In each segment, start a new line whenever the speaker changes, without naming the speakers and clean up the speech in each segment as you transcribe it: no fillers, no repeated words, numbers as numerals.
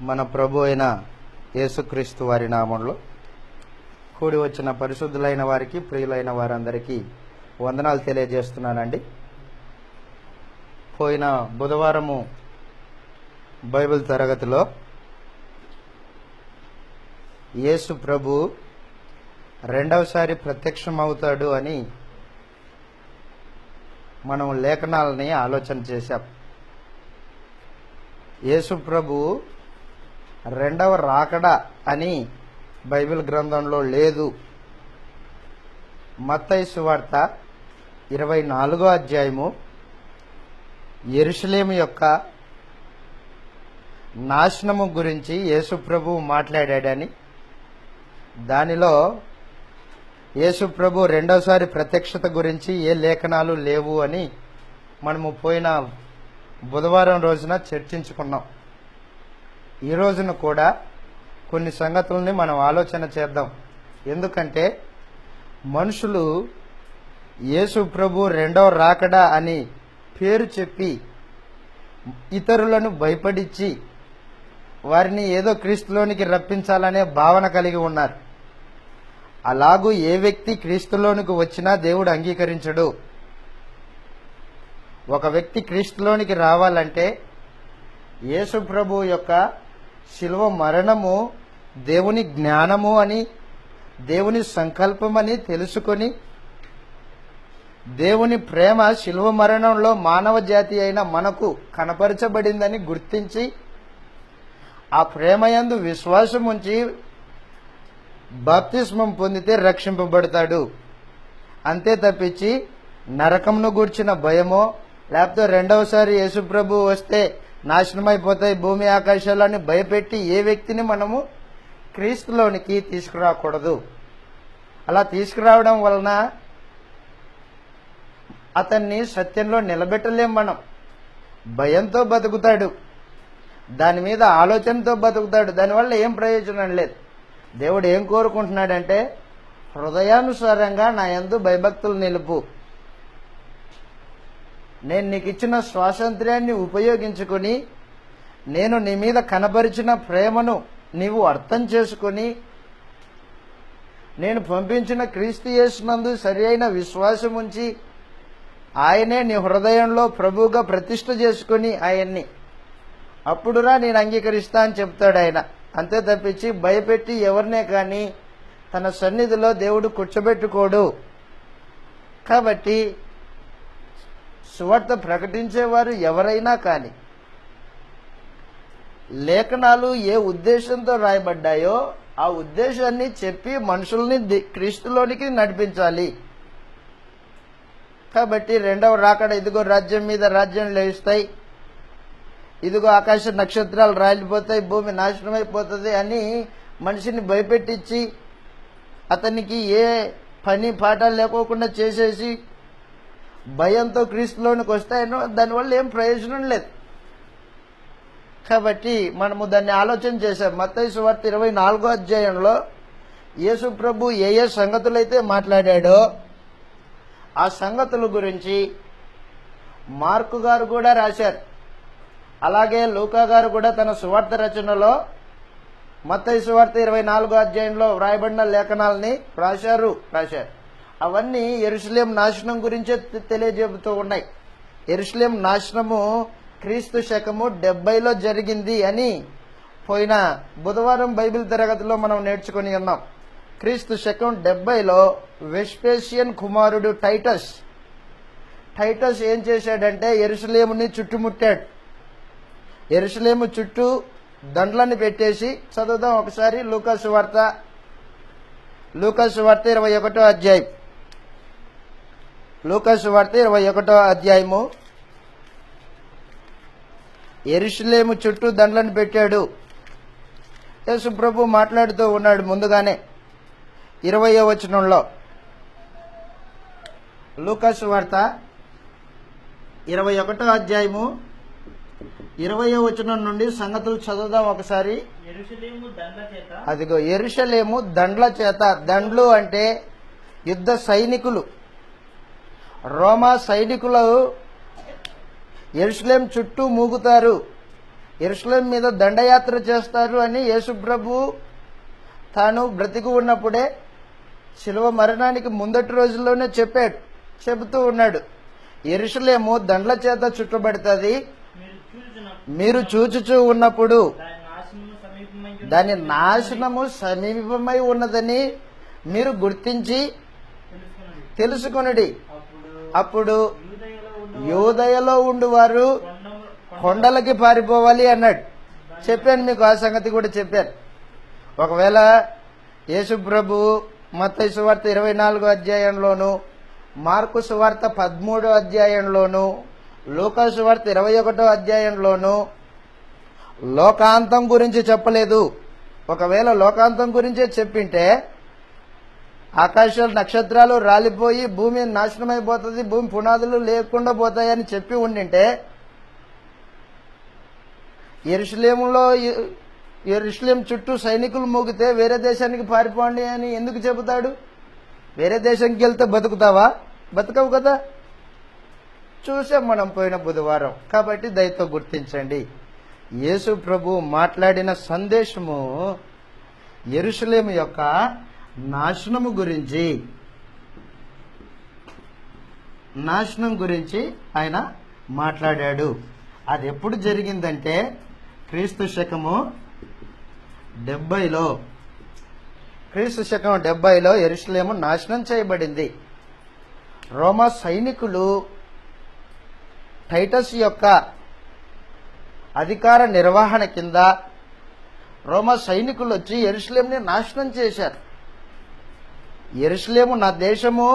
మన ప్రభు అయిన యేసుక్రీస్తు వారి నామంలో కూడి వచ్చిన పరిశుద్ధులైన వారికి, ప్రియులైన వారందరికీ వందనాలు తెలియజేస్తున్నానండి. పోయిన బుధవారము బైబిల్ తరగతిలో యేసు ప్రభు రెండవసారి ప్రత్యక్షమవుతాడు అని మనం లేఖనాలని ఆలోచన చేశాం. యేసు ప్రభు రెండవ రాకడ అని బైబిల్ గ్రంథంలో లేదు. మత్తయి సువార్త 24వ అధ్యాయము యెరూషలేము యొక్క నాశనము గురించి యేసు ప్రభు మాట్లాడాడని, దానిలో యేసు ప్రభు రెండవసారి ప్రత్యక్షత గురించి ఏ లేఖనాలు లేవు అని మనము పోయిన బుధవారం రోజున చర్చించుకున్నాం. ఈ రోజున కూడా కొన్ని సంగతుల్ని మనం ఆలోచన చేద్దాం. ఎందుకంటే మనుషులు యేసు ప్రభు రెండవ రాకడ అని పేరు చెప్పి ఇతరులను భయపడించి వారిని ఏదో క్రీస్తులోనికి రప్పించాలనే భావన కలిగి ఉన్నారు. అలాగూ ఏ వ్యక్తి క్రీస్తులోనికి వచ్చినా దేవుడు అంగీకరించడు. ఒక వ్యక్తి క్రీస్తులోనికి రావాలంటే యేసు ప్రభు యొక్క శిలువ మరణము దేవుని జ్ఞానము అని, దేవుని సంకల్పమని తెలుసుకొని, దేవుని ప్రేమ శిలువ మరణంలో మానవ జాతి అయిన మనకు కనపరచబడిందని గుర్తించి ఆ ప్రేమయందు విశ్వాసం ఉంచి బాప్తిస్మం పొందితే రక్షింపబడతాడు. అంతే తప్పించి నరకంను గూర్చిన భయమో, లేకపోతే రెండవసారి యేసు ప్రభు వస్తే నాశనమైపోతాయి భూమి ఆకాశాలని భయపెట్టి ఏ వ్యక్తిని మనము క్రీస్తులోనికి తీసుకురాకూడదు. అలా తీసుకురావడం వలన అతన్ని సత్యంలో నిలబెట్టలేం. మనం భయంతో బతుకుతాడు, దాని మీద ఆలోచనతో బతుకుతాడు. దానివల్ల ఏం ప్రయోజనం లేదు. దేవుడు ఏం కోరుకుంటున్నాడంటే, హృదయానుసారంగా నా యందు భయభక్తులు నిలుపు, నేను నీకు ఇచ్చిన స్వాతంత్ర్యాన్ని ఉపయోగించుకొని, నేను నీ మీద కనబరిచిన ప్రేమను నీవు అర్థం చేసుకొని, నేను పంపించిన క్రీస్తు యేసునందు సరి అయిన విశ్వాసం ఉంచి ఆయనే నీ హృదయంలో ప్రభువుగా ప్రతిష్ఠ చేసుకుని ఆయన్ని అప్పుడురా నేను అంగీకరిస్తా అని చెప్తాడు ఆయన. అంతే తప్పించి భయపెట్టి ఎవరినే కానీ తన సన్నిధిలో దేవుడు కూర్చోబెట్టుకోడు. కాబట్టి సువార్త ప్రకటించేవారు ఎవరైనా కానీ లేఖనాలు ఏ ఉద్దేశంతో రాయబడ్డాయో ఆ ఉద్దేశాన్ని చెప్పి మనుషుల్ని క్రీస్తులోనికి నడిపించాలి. కాబట్టి రెండవ రాకడ, ఇదిగో రాజ్యం మీద రాజ్యం లేస్తాయి, ఇదిగో ఆకాశ నక్షత్రాలు రాలిపోతాయి, భూమి నాశనమైపోతుంది అని మనిషిని భయపెట్టించి అతనికి ఏ పని పాఠాలు లేకోకుండా చేసేసి భయంతో క్రీస్తులోనికి వస్తాయనో దానివల్ల ఏం ప్రయోజనం లేదు. కాబట్టి మనము దాన్ని ఆలోచన చేశాం. మత్తయి సువార్త 24వ అధ్యాయంలో యేసు ప్రభు ఏ ఏ సంగతులైతే మాట్లాడాడో ఆ సంగతుల గురించి మార్కు గారు కూడా రాశారు. అలాగే లూకా గారు కూడా తన సువార్త రచనలో మత్తయి సువార్త 24వ అధ్యాయంలో వ్రాయబడిన లేఖనాలని రాశారు. అవన్నీ యెరూషలేం నాశనం గురించే తెలియజేపుతూ ఉన్నాయి. యెరూషలేం నాశనము క్రీస్తు శకము 70లో జరిగింది అని పోయిన బుధవారం బైబిల్ తరగతిలో మనం నేర్చుకుని ఉన్నాం. క్రీస్తు శకం 70లో వెస్పేషియన్ కుమారుడు టైటస్ ఏం చేశాడంటే యెరూషలేముని చుట్టుముట్టాడు. యెరూషలేము చుట్టూ దండ్లని పెట్టేసి, చదువుదాం ఒకసారి లూకా సువార్త 21వ అధ్యాయం. లూకా సువార్త 21వ అధ్యాయము. యెరూషలేము చుట్టూ దండ్లను పెట్టాడు. యేసు ప్రభు మాట్లాడుతూ ఉన్నాడు ముందుగానే 20వ వచనంలో. లూకా సువార్త 21వ అధ్యాయము 20వ వచనం నుండి సంగతులు చదువుదాం ఒకసారి. అదిగో యెరూషలేము దండ్ల చేత, దండ్లు అంటే యుద్ధ సైనికులు, రోమా సైనికులు యెరూషలేం చుట్టూ మూగుతారు. యెరూషలేము మీద దండయాత్ర చేస్తారు అని యేసుప్రభు తాను బ్రతికి ఉన్నప్పుడే శిలువ మరణానికి ముందటి రోజుల్లోనే చెబుతూ ఉన్నాడు. యెరూషలేము దండ్ల చేత చుట్టబడుతుంది, మీరు చూచుచూ ఉన్నప్పుడు దాని నాశనము సమీపమై ఉన్నదని మీరు గుర్తించి తెలుసుకొనుడి. అప్పుడు యూదయలో ఉండువారు కొండలకి పారిపోవాలి అన్నాడు. చెప్పాను మీకు, ఆ సంగతి కూడా చెప్పాను. ఒకవేళ యేసుప్రభు మత్తయి సువార్త 24వ అధ్యాయంలోను, మార్కు సువార్త 13వ అధ్యాయంలోను, లూకా సువార్త 21వ అధ్యాయంలోను లోకాంతం గురించి చెప్పలేదు. ఒకవేళ లోకాంతం గురించే చెప్పింటే ఆకాశాలు నక్షత్రాలు రాలిపోయి భూమి నాశనమైపోతుంది, భూమి పునాదులు లేకుండా పోతాయని చెప్పి ఉండింటే యెరూషలేము చుట్టూ సైనికులు మోగితే వేరే దేశానికి పారిపోండి అని ఎందుకు చెబుతాడు? వేరే దేశానికి వెళ్తే బతుకుతావా? బతకవు కదా. చూసాం మనం పోయిన బుధవారం. కాబట్టి దయతో గుర్తించండి, యేసు ప్రభు మాట్లాడిన సందేశము యెరూషలేము యొక్క నాశనం గురించి ఆయన మాట్లాడాడు. అది ఎప్పుడు జరిగిందంటే క్రీస్తు శకము 70లో యెరూషలేము నాశనం చేయబడింది. రోమా సైనికులు టైటస్ యొక్క అధికార నిర్వహణ కింద రోమా సైనికులు వచ్చి యెరూషలేముని నాశనం చేశారు. యెరూషలేము నా దేశము,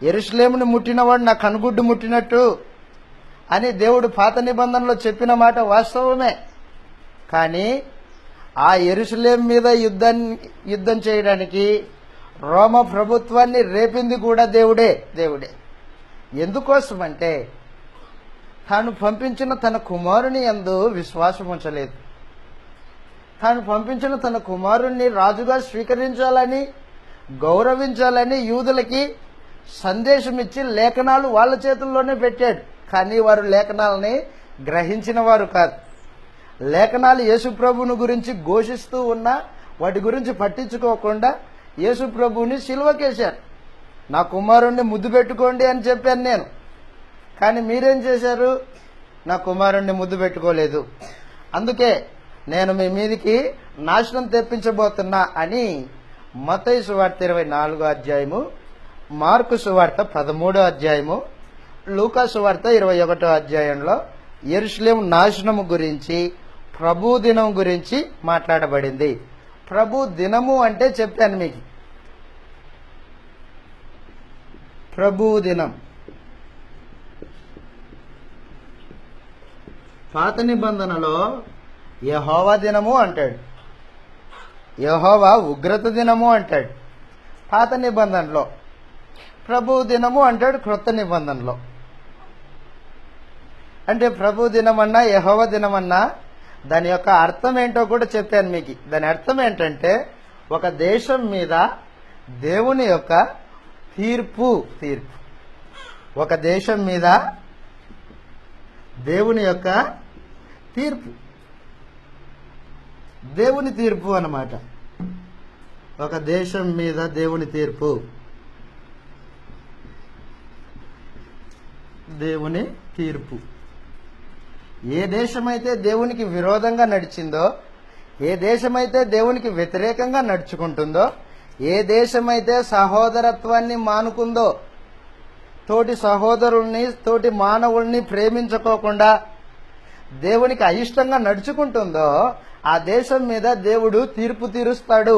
యెరూషలేముని ముట్టినవాడు నా కనుగుడ్డు ముట్టినట్టు అని దేవుడు పాత నిబంధనలో చెప్పిన మాట వాస్తవమే. కానీ ఆ యెరూషలేము మీద యుద్ధం చేయడానికి రోమ ప్రభుత్వాన్ని రేపింది కూడా దేవుడే. ఎందుకోసమంటే తాను పంపించిన తన కుమారుని యందు విశ్వాసం ఉంచలేదు. తాను పంపించిన తన కుమారుణ్ణి రాజుగా స్వీకరించాలని, గౌరవించాలని యూదులకి సందేశం ఇచ్చి లేఖనాలు వాళ్ళ చేతుల్లోనే పెట్టాడు. కానీ వారు లేఖనాలని గ్రహించిన వారు కాదు. లేఖనాలు యేసుప్రభుని గురించి ఘోషిస్తూ ఉన్నా వాటి గురించి పట్టించుకోకుండా యేసుప్రభుని సిలువకేశారు. నా కుమారుణ్ణి ముద్దు పెట్టుకోండి అని చెప్పాను నేను. కానీ మీరేం చేశారు? నా కుమారుణ్ణి ముద్దు పెట్టుకోలేదు, అందుకే నేను మీ మీదికి నాశనం తెప్పించబోతున్నా అని మత్తయి సువార్త 24వ అధ్యాయము, మార్కు సువార్త 13వ అధ్యాయము, లూకా సువార్త 21వ అధ్యాయంలో యెరూషలేము నాశనము గురించి, ప్రభు దినం గురించి మాట్లాడబడింది. ప్రభు దినము అంటే చెప్పాను మీకు. ప్రభు దినం పాత నిబంధనలో యెహోవా దినము అంటాడు, యెహోవా ఉగ్రత దినము అంటాడు పాత నిబంధనలో. ప్రభు దినము అంటాడు క్రొత్త నిబంధనలో. అంటే ప్రభు దినమన్నా యెహోవా దినమన్నా దాని యొక్క అర్థం ఏంటో కూడా చెప్పాను మీకు. దాని అర్థం ఏంటంటే ఒక దేశం మీద దేవుని యొక్క తీర్పు. ఒక దేశం మీద దేవుని యొక్క తీర్పు, దేవుని తీర్పు అన్నమాట. ఒక దేశం మీద దేవుని తీర్పు, దేవుని తీర్పు. ఏ దేశమైతే దేవునికి విరోధంగా నడిచిందో, ఏ దేశమైతే దేవునికి వ్యతిరేకంగా నడుచుకుంటుందో, ఏ దేశమైతే సహోదరత్వాన్ని మానుకుందో, తోటి సహోదరుల్ని తోటి మానవుల్ని ప్రేమించుకోకుండా దేవునికి అయిష్టంగా నడుచుకుంటుందో ఆ దేశం మీద దేవుడు తీర్పు తీరుస్తాడు.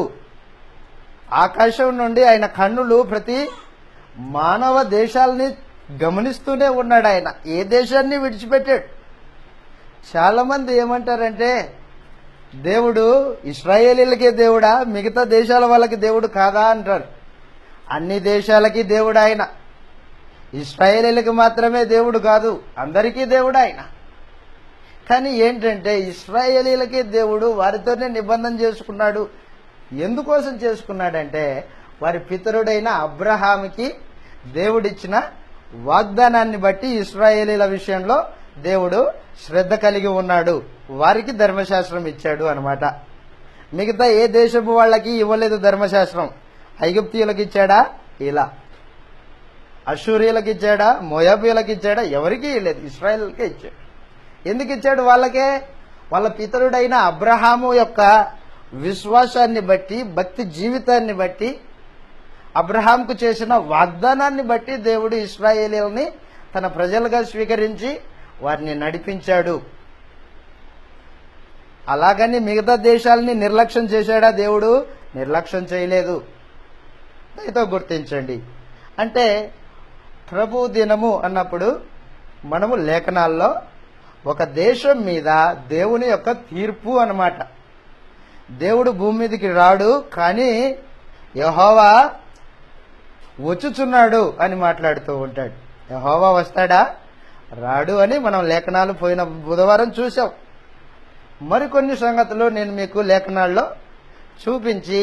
ఆకాశం నుండి ఆయన కన్నులు ప్రతి మానవ దేశాలని గమనిస్తూనే ఉన్నాడు. ఆయన ఏ దేశాన్ని విడిచిపెట్టాడు. చాలా మంది ఏమంటారంటే దేవుడు ఇశ్రాయేలీలకే దేవుడా, మిగతా దేశాల వాళ్ళకి దేవుడు కాదా అంటారు. అన్ని దేశాలకి దేవుడు ఆయన. ఇశ్రాయేలీలకి మాత్రమే దేవుడు కాదు, అందరికీ దేవుడు ఆయన. కానీ ఏంటంటే ఇశ్రాయేలీలకే దేవుడు వారితోనే నిబంధన చేసుకున్నాడు. ఎందుకోసం చేసుకున్నాడంటే వారి పితరుడైన అబ్రహాముకి దేవుడిచ్చిన వాగ్దానాన్ని బట్టి ఇశ్రాయేలీల విషయంలో దేవుడు శ్రద్ధ కలిగి ఉన్నాడు, వారికి ధర్మశాస్త్రం ఇచ్చాడు అన్నమాట. మిగతా ఏ దేశపు వాళ్ళకి ఇవ్వలేదు ధర్మశాస్త్రం. ఐగుప్తీయులకు ఇచ్చాడా? ఇలా. అషూరియులకు ఇచ్చాడా? మోయాబీయులకు ఇచ్చాడా? ఎవరికి ఇవ్వలేదు, ఇశ్రాయేలుకే ఇచ్చాడు. ఎందుకు ఇచ్చాడు? వాళ్ళకే వాళ్ళ పితరుడైన అబ్రహాము యొక్క విశ్వాసాన్ని బట్టి, భక్తి జీవితాన్ని బట్టి, అబ్రహాంకు చేసిన వాగ్దానాన్ని బట్టి దేవుడు ఇశ్రాయేలీయుల్ని తన ప్రజలుగా స్వీకరించి వారిని నడిపించాడు. అలాగని మిగతా దేశాలని నిర్లక్ష్యం చేశాడా దేవుడు? నిర్లక్ష్యం చేయలేదు. దయతో గుర్తించండి. అంటే ప్రభు దినము అన్నప్పుడు మనము లేఖనాల్లో ఒక దేశం మీద దేవుని యొక్క తీర్పు అన్నమాట. దేవుడు భూమి మీదకి రాడు, కానీ యెహోవా వచ్చుచున్నాడు అని మాట్లాడుతూ ఉంటాడు. యెహోవా వస్తాడా? రాడు అని మనం లేఖనాలు పోయిన బుధవారం చూసాం. మరికొన్ని సంగతులు నేను మీకు లేఖనాల్లో చూపించి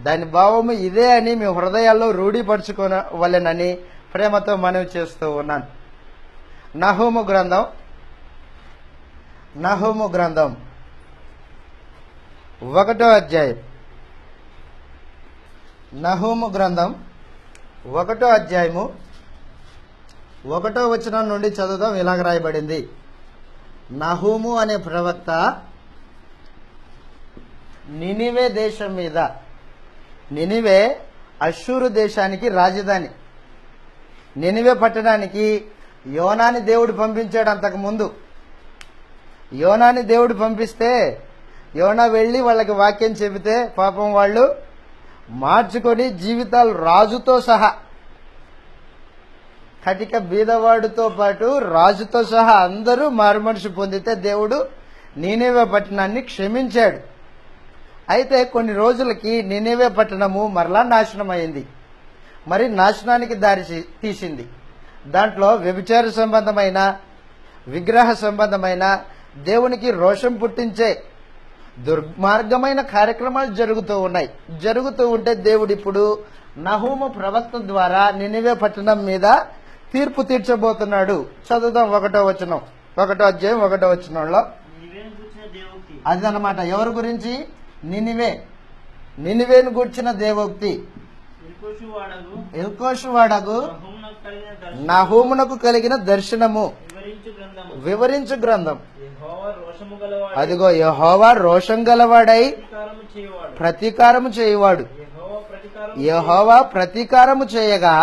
దాని భావము ఇదే అని మీ హృదయాల్లో రూఢీపరచుకోవాలనని ప్రేమతో మనవి చేస్తూ ఉన్నాను. నహూము గ్రంథం 1వ అధ్యాయం. నహూము గ్రంథం 1వ అధ్యాయము 1వ వచనం నుండి చదువుదాం. ఇలాగ రాయబడింది. నహూము అనే ప్రవక్త నినివే దేశం మీద, నినివే అష్షూరు దేశానికి రాజధాని. నినివే పట్టణానికి యోనాని దేవుడు పంపించాడు. అంతకు ముందు యోనాని దేవుడు పంపిస్తే యోనా వెళ్ళి వాళ్ళకి వాక్యం చెబితే పాపం వాళ్ళు మార్చుకొని జీవితాలు రాజుతో సహా, కటిక బీదవాడితో పాటు రాజుతో సహా అందరూ మారుమనిషి పొందితే దేవుడు నీనెవే పట్టణాన్ని క్షమించాడు. అయితే కొన్ని రోజులకి నీనెవే పట్టణము మరలా నాశనం అయింది. మరి నాశనానికి దారి తీసింది. దాంట్లో వ్యభిచార సంబంధమైన, విగ్రహ సంబంధమైన, దేవునికి రోషం పుట్టించే దుర్మార్గమైన కార్యక్రమాలు జరుగుతూ ఉన్నాయి. జరుగుతూ ఉంటే దేవుడు ఇప్పుడు నహూము ప్రవక్త ద్వారా నినివే పట్టణం మీద తీర్పు తీర్చబోతున్నాడు. చదువుదాం 1వ వచనం, 1వ అధ్యాయం 1వ వచనంలో. అదనమాట ఎవరి గురించి? నినివేను గూర్చిన దేవోక్తి. ఎల్కోషు వాడగు నహూమునకు కలిగిన దర్శనము వివరించు గ్రంథం. అదిగో యెహోవా రోషం గలవాడై ప్రతీకారము చేయువాడు. యెహోవా ప్రతీకారము చేయగా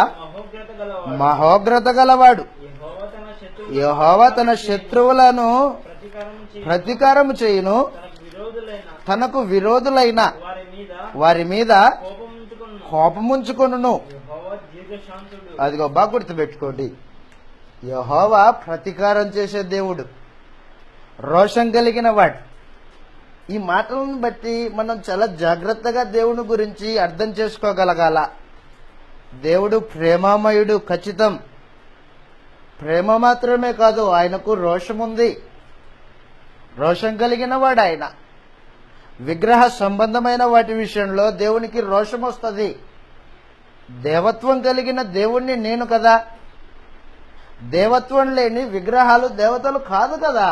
మహోగ్రత గలవాడు. యెహోవా తన శత్రువులను ప్రతీకారము చేయును. తనకు విరోధులైన వారి మీద కోపముంచుకొనును. అదిగో బాగా గుర్తుపెట్టుకోండి. యెహోవా ప్రతీకారం చేసే దేవుడు, రోషం కలిగిన వాడు. ఈ మాటలను బట్టి మనం చాలా జాగ్రత్తగా దేవుని గురించి అర్థం చేసుకోగలగాల. దేవుడు ప్రేమామయుడు, ఖచ్చితం. ప్రేమ మాత్రమే కాదు, ఆయనకు రోషం ఉంది. రోషం కలిగిన వాడు ఆయన. విగ్రహ సంబంధమైన వాటి విషయంలో దేవునికి రోషం వస్తుంది. దేవత్వం కలిగిన దేవుణ్ణి నేను కదా. దేవత్వం లేని విగ్రహాలు దేవతలు కాదు కదా.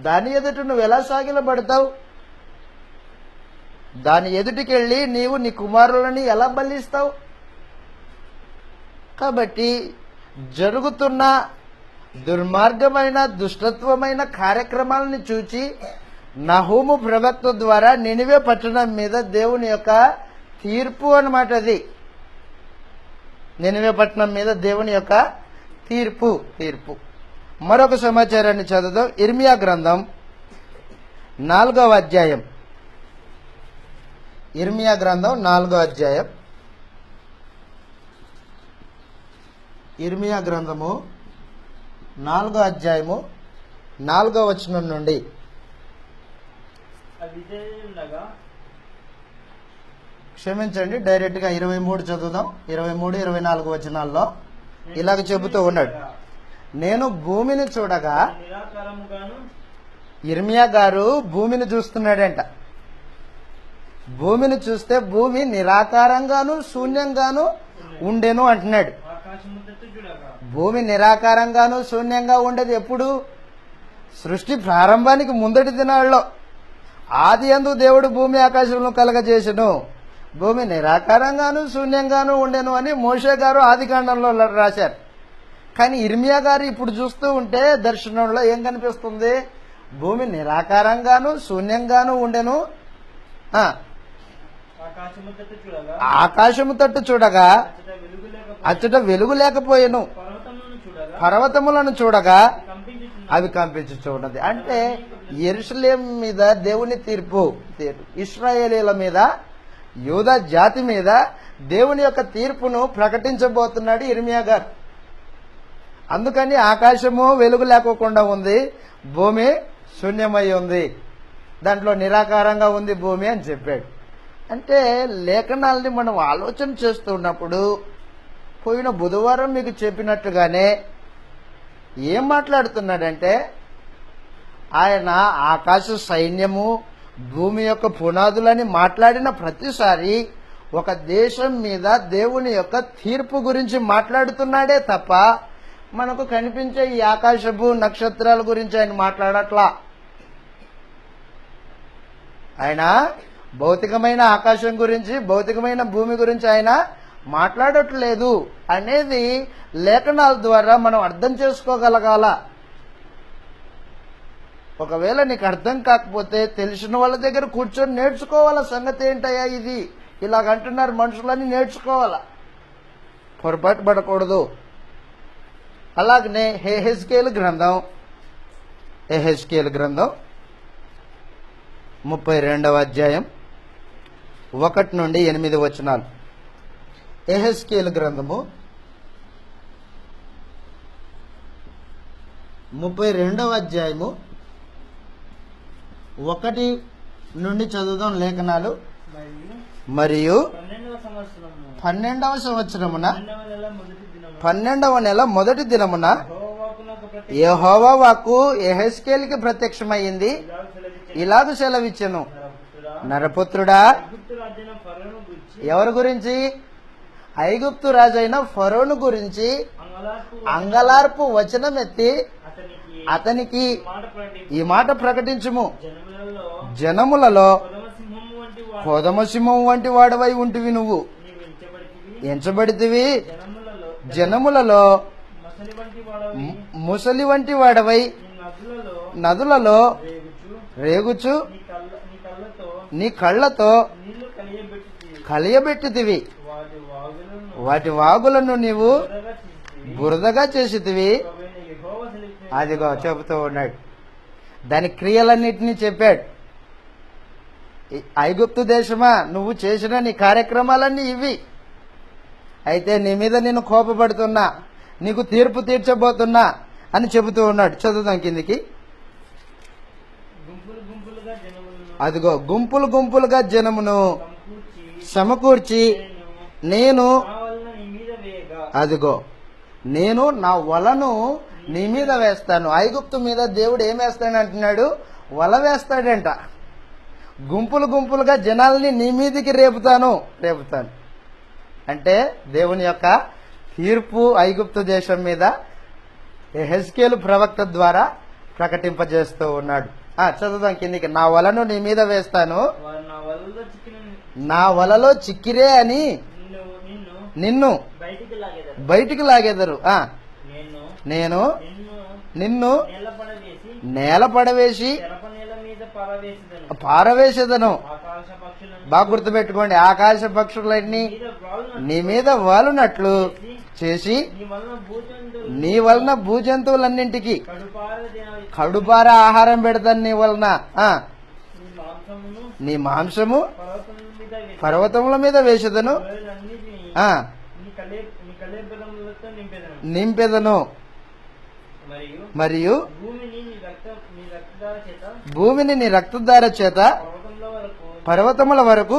దాని ఎదుట నువ్వు ఎలా సాగిలబడతావు? దాని ఎదుటికెళ్ళి నీవు నీ కుమారులని ఎలా బలిస్తావు? కాబట్టి జరుగుతున్న దుర్మార్గమైన, దుష్టత్వమైన కార్యక్రమాలని చూచి నహూము ప్రవక్త ద్వారా నినివే పట్టణం మీద దేవుని యొక్క తీర్పు అన్నమాట. అది నినివే పట్టణం మీద దేవుని యొక్క తీర్పు. మరొక సమాచారాన్ని చదువుదాం. ఇర్మియా గ్రంథం 4వ అధ్యాయం. ఇర్మియా గ్రంథం 4వ అధ్యాయం. ఇర్మియా గ్రంథము 4వ అధ్యాయము 4వ వచనం నుండి. క్షమించండి, డైరెక్ట్ గా 23 చదువుదాం. 23, 24 వచనాల్లో ఇలాగ చెబుతూ ఉన్నాడు. నేను భూమిని చూడగా, ఇర్మియా గారు భూమిని చూస్తున్నాడంట. భూమిని చూస్తే భూమి నిరాకారంగాను శూన్యంగాను ఉండెను అంటున్నాడు. భూమి నిరాకారంగాను శూన్యంగా ఉండేది ఎప్పుడు? సృష్టి ప్రారంభానికి ముందటి దినాల్లో ఆది యందు దేవుడు భూమి ఆకాశంలో కలగజేసెను, భూమి నిరాకారంగాను శూన్యంగాను ఉండెను అని మోషే గారు ఆదికాండంలో రాశారు. కానీ ఇర్మియా గారు ఇప్పుడు చూస్తూ ఉంటే దర్శనంలో ఏం కనిపిస్తుంది? భూమి నిరాకారంగాను శూన్యంగాను ఉండెను, ఆకాశము తట్టు చూడగా అచ్చట వెలుగు లేకపోయెను, పర్వతములను చూడగా అవి కంపించుచున్నది. అంటే యెరూషలేము మీద దేవుని తీర్పు, ఇశ్రాయేలీల మీద, యూదా జాతి మీద దేవుని యొక్క తీర్పును ప్రకటించబోతున్నాడు ఇర్మియా గారు. అందుకని ఆకాశము వెలుగు లేకోకుండా ఉంది, భూమి శూన్యమై ఉంది, దాంట్లో నిరాకారంగా ఉంది భూమి అని చెప్పాడు. అంటే లేఖనాలని మనం ఆలోచన చేస్తున్నప్పుడు పోయిన బుధవారం మీకు చెప్పినట్టుగానే ఏం మాట్లాడుతున్నాడంటే, ఆయన ఆకాశ సైన్యము, భూమి యొక్క పునాదులని మాట్లాడిన ప్రతిసారి ఒక దేశం మీద దేవుని యొక్క తీర్పు గురించి మాట్లాడుతున్నాడే తప్ప మనకు కనిపించే ఈ ఆకాశపు నక్షత్రాల గురించి ఆయన మాట్లాడట్లా. ఆయన భౌతికమైన ఆకాశం గురించి, భౌతికమైన భూమి గురించి ఆయన మాట్లాడట్లేదు అనేది లేఖనాల ద్వారా మనం అర్థం చేసుకోగలగాల. ఒకవేళ నీకు అర్థం కాకపోతే తెలిసిన వాళ్ళ దగ్గర కూర్చొని నేర్చుకోవాలా. సంగతి ఏంటయ్యా ఇది, ఇలాగంటున్నారు మనుషులని నేర్చుకోవాలా, పొరపాటు పడకూడదు. అలాగనే యెహెజ్కేలు గ్రంథం 32వ అధ్యాయం 1 నుండి 8 వచనాలు. యెహెజ్కేలు గ్రంథము 32వ అధ్యాయము 1 నుండి చదువుదాం లేఖనాలు. మరియు 12వ సంవత్సరమున 12వ నెల మొదటి దినమున యెహోవా వాక్కు యెహెజ్కేలుకి ప్రత్యక్షమైంది. ఇలాగ సెలవిచ్చెను, నరపుత్రుడా, ఎవరి గురించి? ఐగుప్తు రాజైన ఫరోను గురించి అంగలార్పు వచనం ఎత్తి అతనికి ఈ మాట ప్రకటించుము, జనములలో కొదమసింహం వంటి వాడవై ఉంటివి, నువ్వు ఎంచబడితివి, జనములలో ముసలి వంటి వాడవై నదులలో రేగుచు నీ కళ్ళతో కలియబెట్టితివి, వాటి వాగులను నీవు బురదగా చేసితివి. అదిగో చెబుతూ ఉన్నాడు, దాని క్రియలన్నిటినీ చెప్పాడు. ఐగుప్తు దేశమా, నువ్వు చేసిన నీ కార్యక్రమాలన్నీ ఇవి. అయితే నీ మీద నేను కోపపడుతున్నా, నీకు తీర్పు తీర్చబోతున్నా అని చెబుతూ ఉన్నాడు. చదువుదాం కిందికి. అదిగో గుంపులు గుంపులుగా జనమును సమకూర్చి నేను అదిగో నేను నా వలను నీ మీద వేస్తాను. ఐగుప్తు మీద దేవుడు ఏం వేస్తాడు అంటున్నాడు? వల వేస్తాడంట. గుంపులు గుంపులుగా జనాల్ని నీ మీదికి రేపుతాను. అంటే దేవుని యొక్క తీర్పు ఐగుప్తు దేశం మీద యెహెజ్కేలు ప్రవక్త ద్వారా ప్రకటింపజేస్తూ ఉన్నాడు. చదువుదాం కిందికి. నా వలను నీ మీద వేస్తాను, నా వలలో చిక్కిరే అని నిన్ను బయటికి లాగెదరు. నేను నిన్ను నేల పడవేసి పారవేసేదను. బాగా గుర్తుపెట్టుకోండి, ఆకాశ పక్షులన్నీ నీ మీద వాలునట్లు చేసి నీ వలన భూజంతువులన్నింటికి కడుపార ఆహారం పెడతాను. నీ వలన నీ మాంసము పర్వతముల మీద వేసేదను, నింపెదను. మరియు భూమిని నీ రక్తధార చేత పర్వతముల వరకు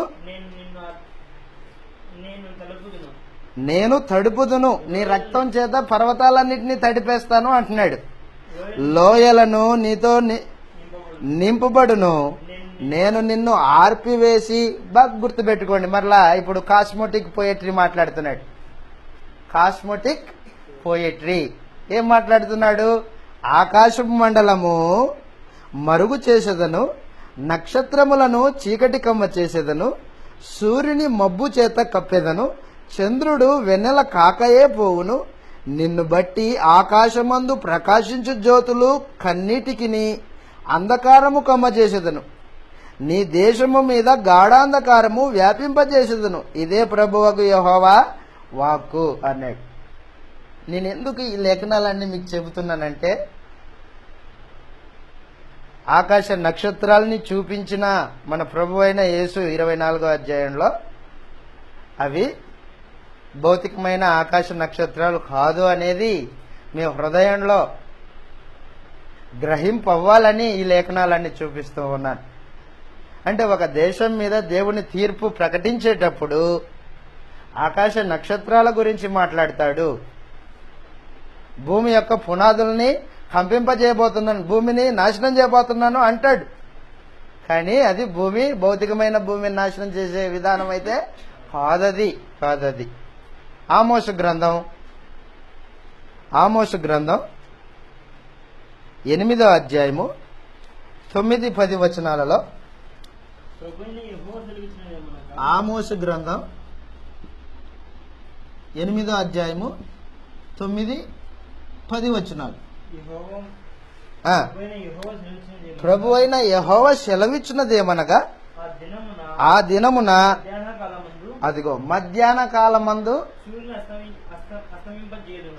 నేను తడుపుదును. నీ రక్తం చేత పర్వతాలన్నింటినీ తడిపేస్తాను అంటున్నాడు. లోయలను నీతో నింపబడును. నేను నిన్ను ఆర్పివేసి, బాగా గుర్తుపెట్టుకోండి. మరలా ఇప్పుడు కాస్మోటిక్ పోయట్రీ మాట్లాడుతున్నాడు. కాస్మోటిక్ పోయట్రీ ఏం మాట్లాడుతున్నాడు? ఆకాశపు మండలము మరుగు చేసేదను, నక్షత్రములను చీకటి కమ్మ చేసేదను, సూర్యుని మబ్బు చేత కప్పేదను, చంద్రుడు వెన్నెల కాకయే పోవును. నిన్ను బట్టి ఆకాశమందు ప్రకాశించు జ్యోతులు కన్నిటికిని అంధకారము కమ్మ చేసేదను. నీ దేశము మీద గాఢాంధకారము వ్యాపింపజేసేదను. ఇదే ప్రభువకు యెహోవా వాక్కు అన్నాడు. నేను ఎందుకు ఈ లేఖనాలన్నీ మీకు చెబుతున్నానంటే, ఆకాశ నక్షత్రాలని చూపించిన మన ప్రభు అయిన యేసు 24వ అధ్యాయంలో అవి భౌతికమైన ఆకాశ నక్షత్రాలు కాదు అనేది మీ హృదయంలో గ్రహింపవ్వాలని ఈ లేఖనాలన్నీ చూపిస్తూ ఉన్నాను. అంటే ఒక దేశం మీద దేవుని తీర్పు ప్రకటించేటప్పుడు ఆకాశ నక్షత్రాల గురించి మాట్లాడతాడు. భూమి యొక్క పునాదుల్ని కంపింపజేయబోతున్నాను, భూమిని నాశనం చేయబోతున్నాను అంటాడు. కానీ అది భౌతికమైన భూమిని నాశనం చేసే విధానం అయితే కాదది. ఆమోసు గ్రంథం 8వ అధ్యాయము 9-10 వచనాలలో, ఆమోసు గ్రంథం 8వ అధ్యాయము 9-10 వచనాలు. ప్రభు అయిన యెహోవా సెలవిచ్చినదేమనగా, ఆ దినమున అదిగో మధ్యాహ్న కాలమందు,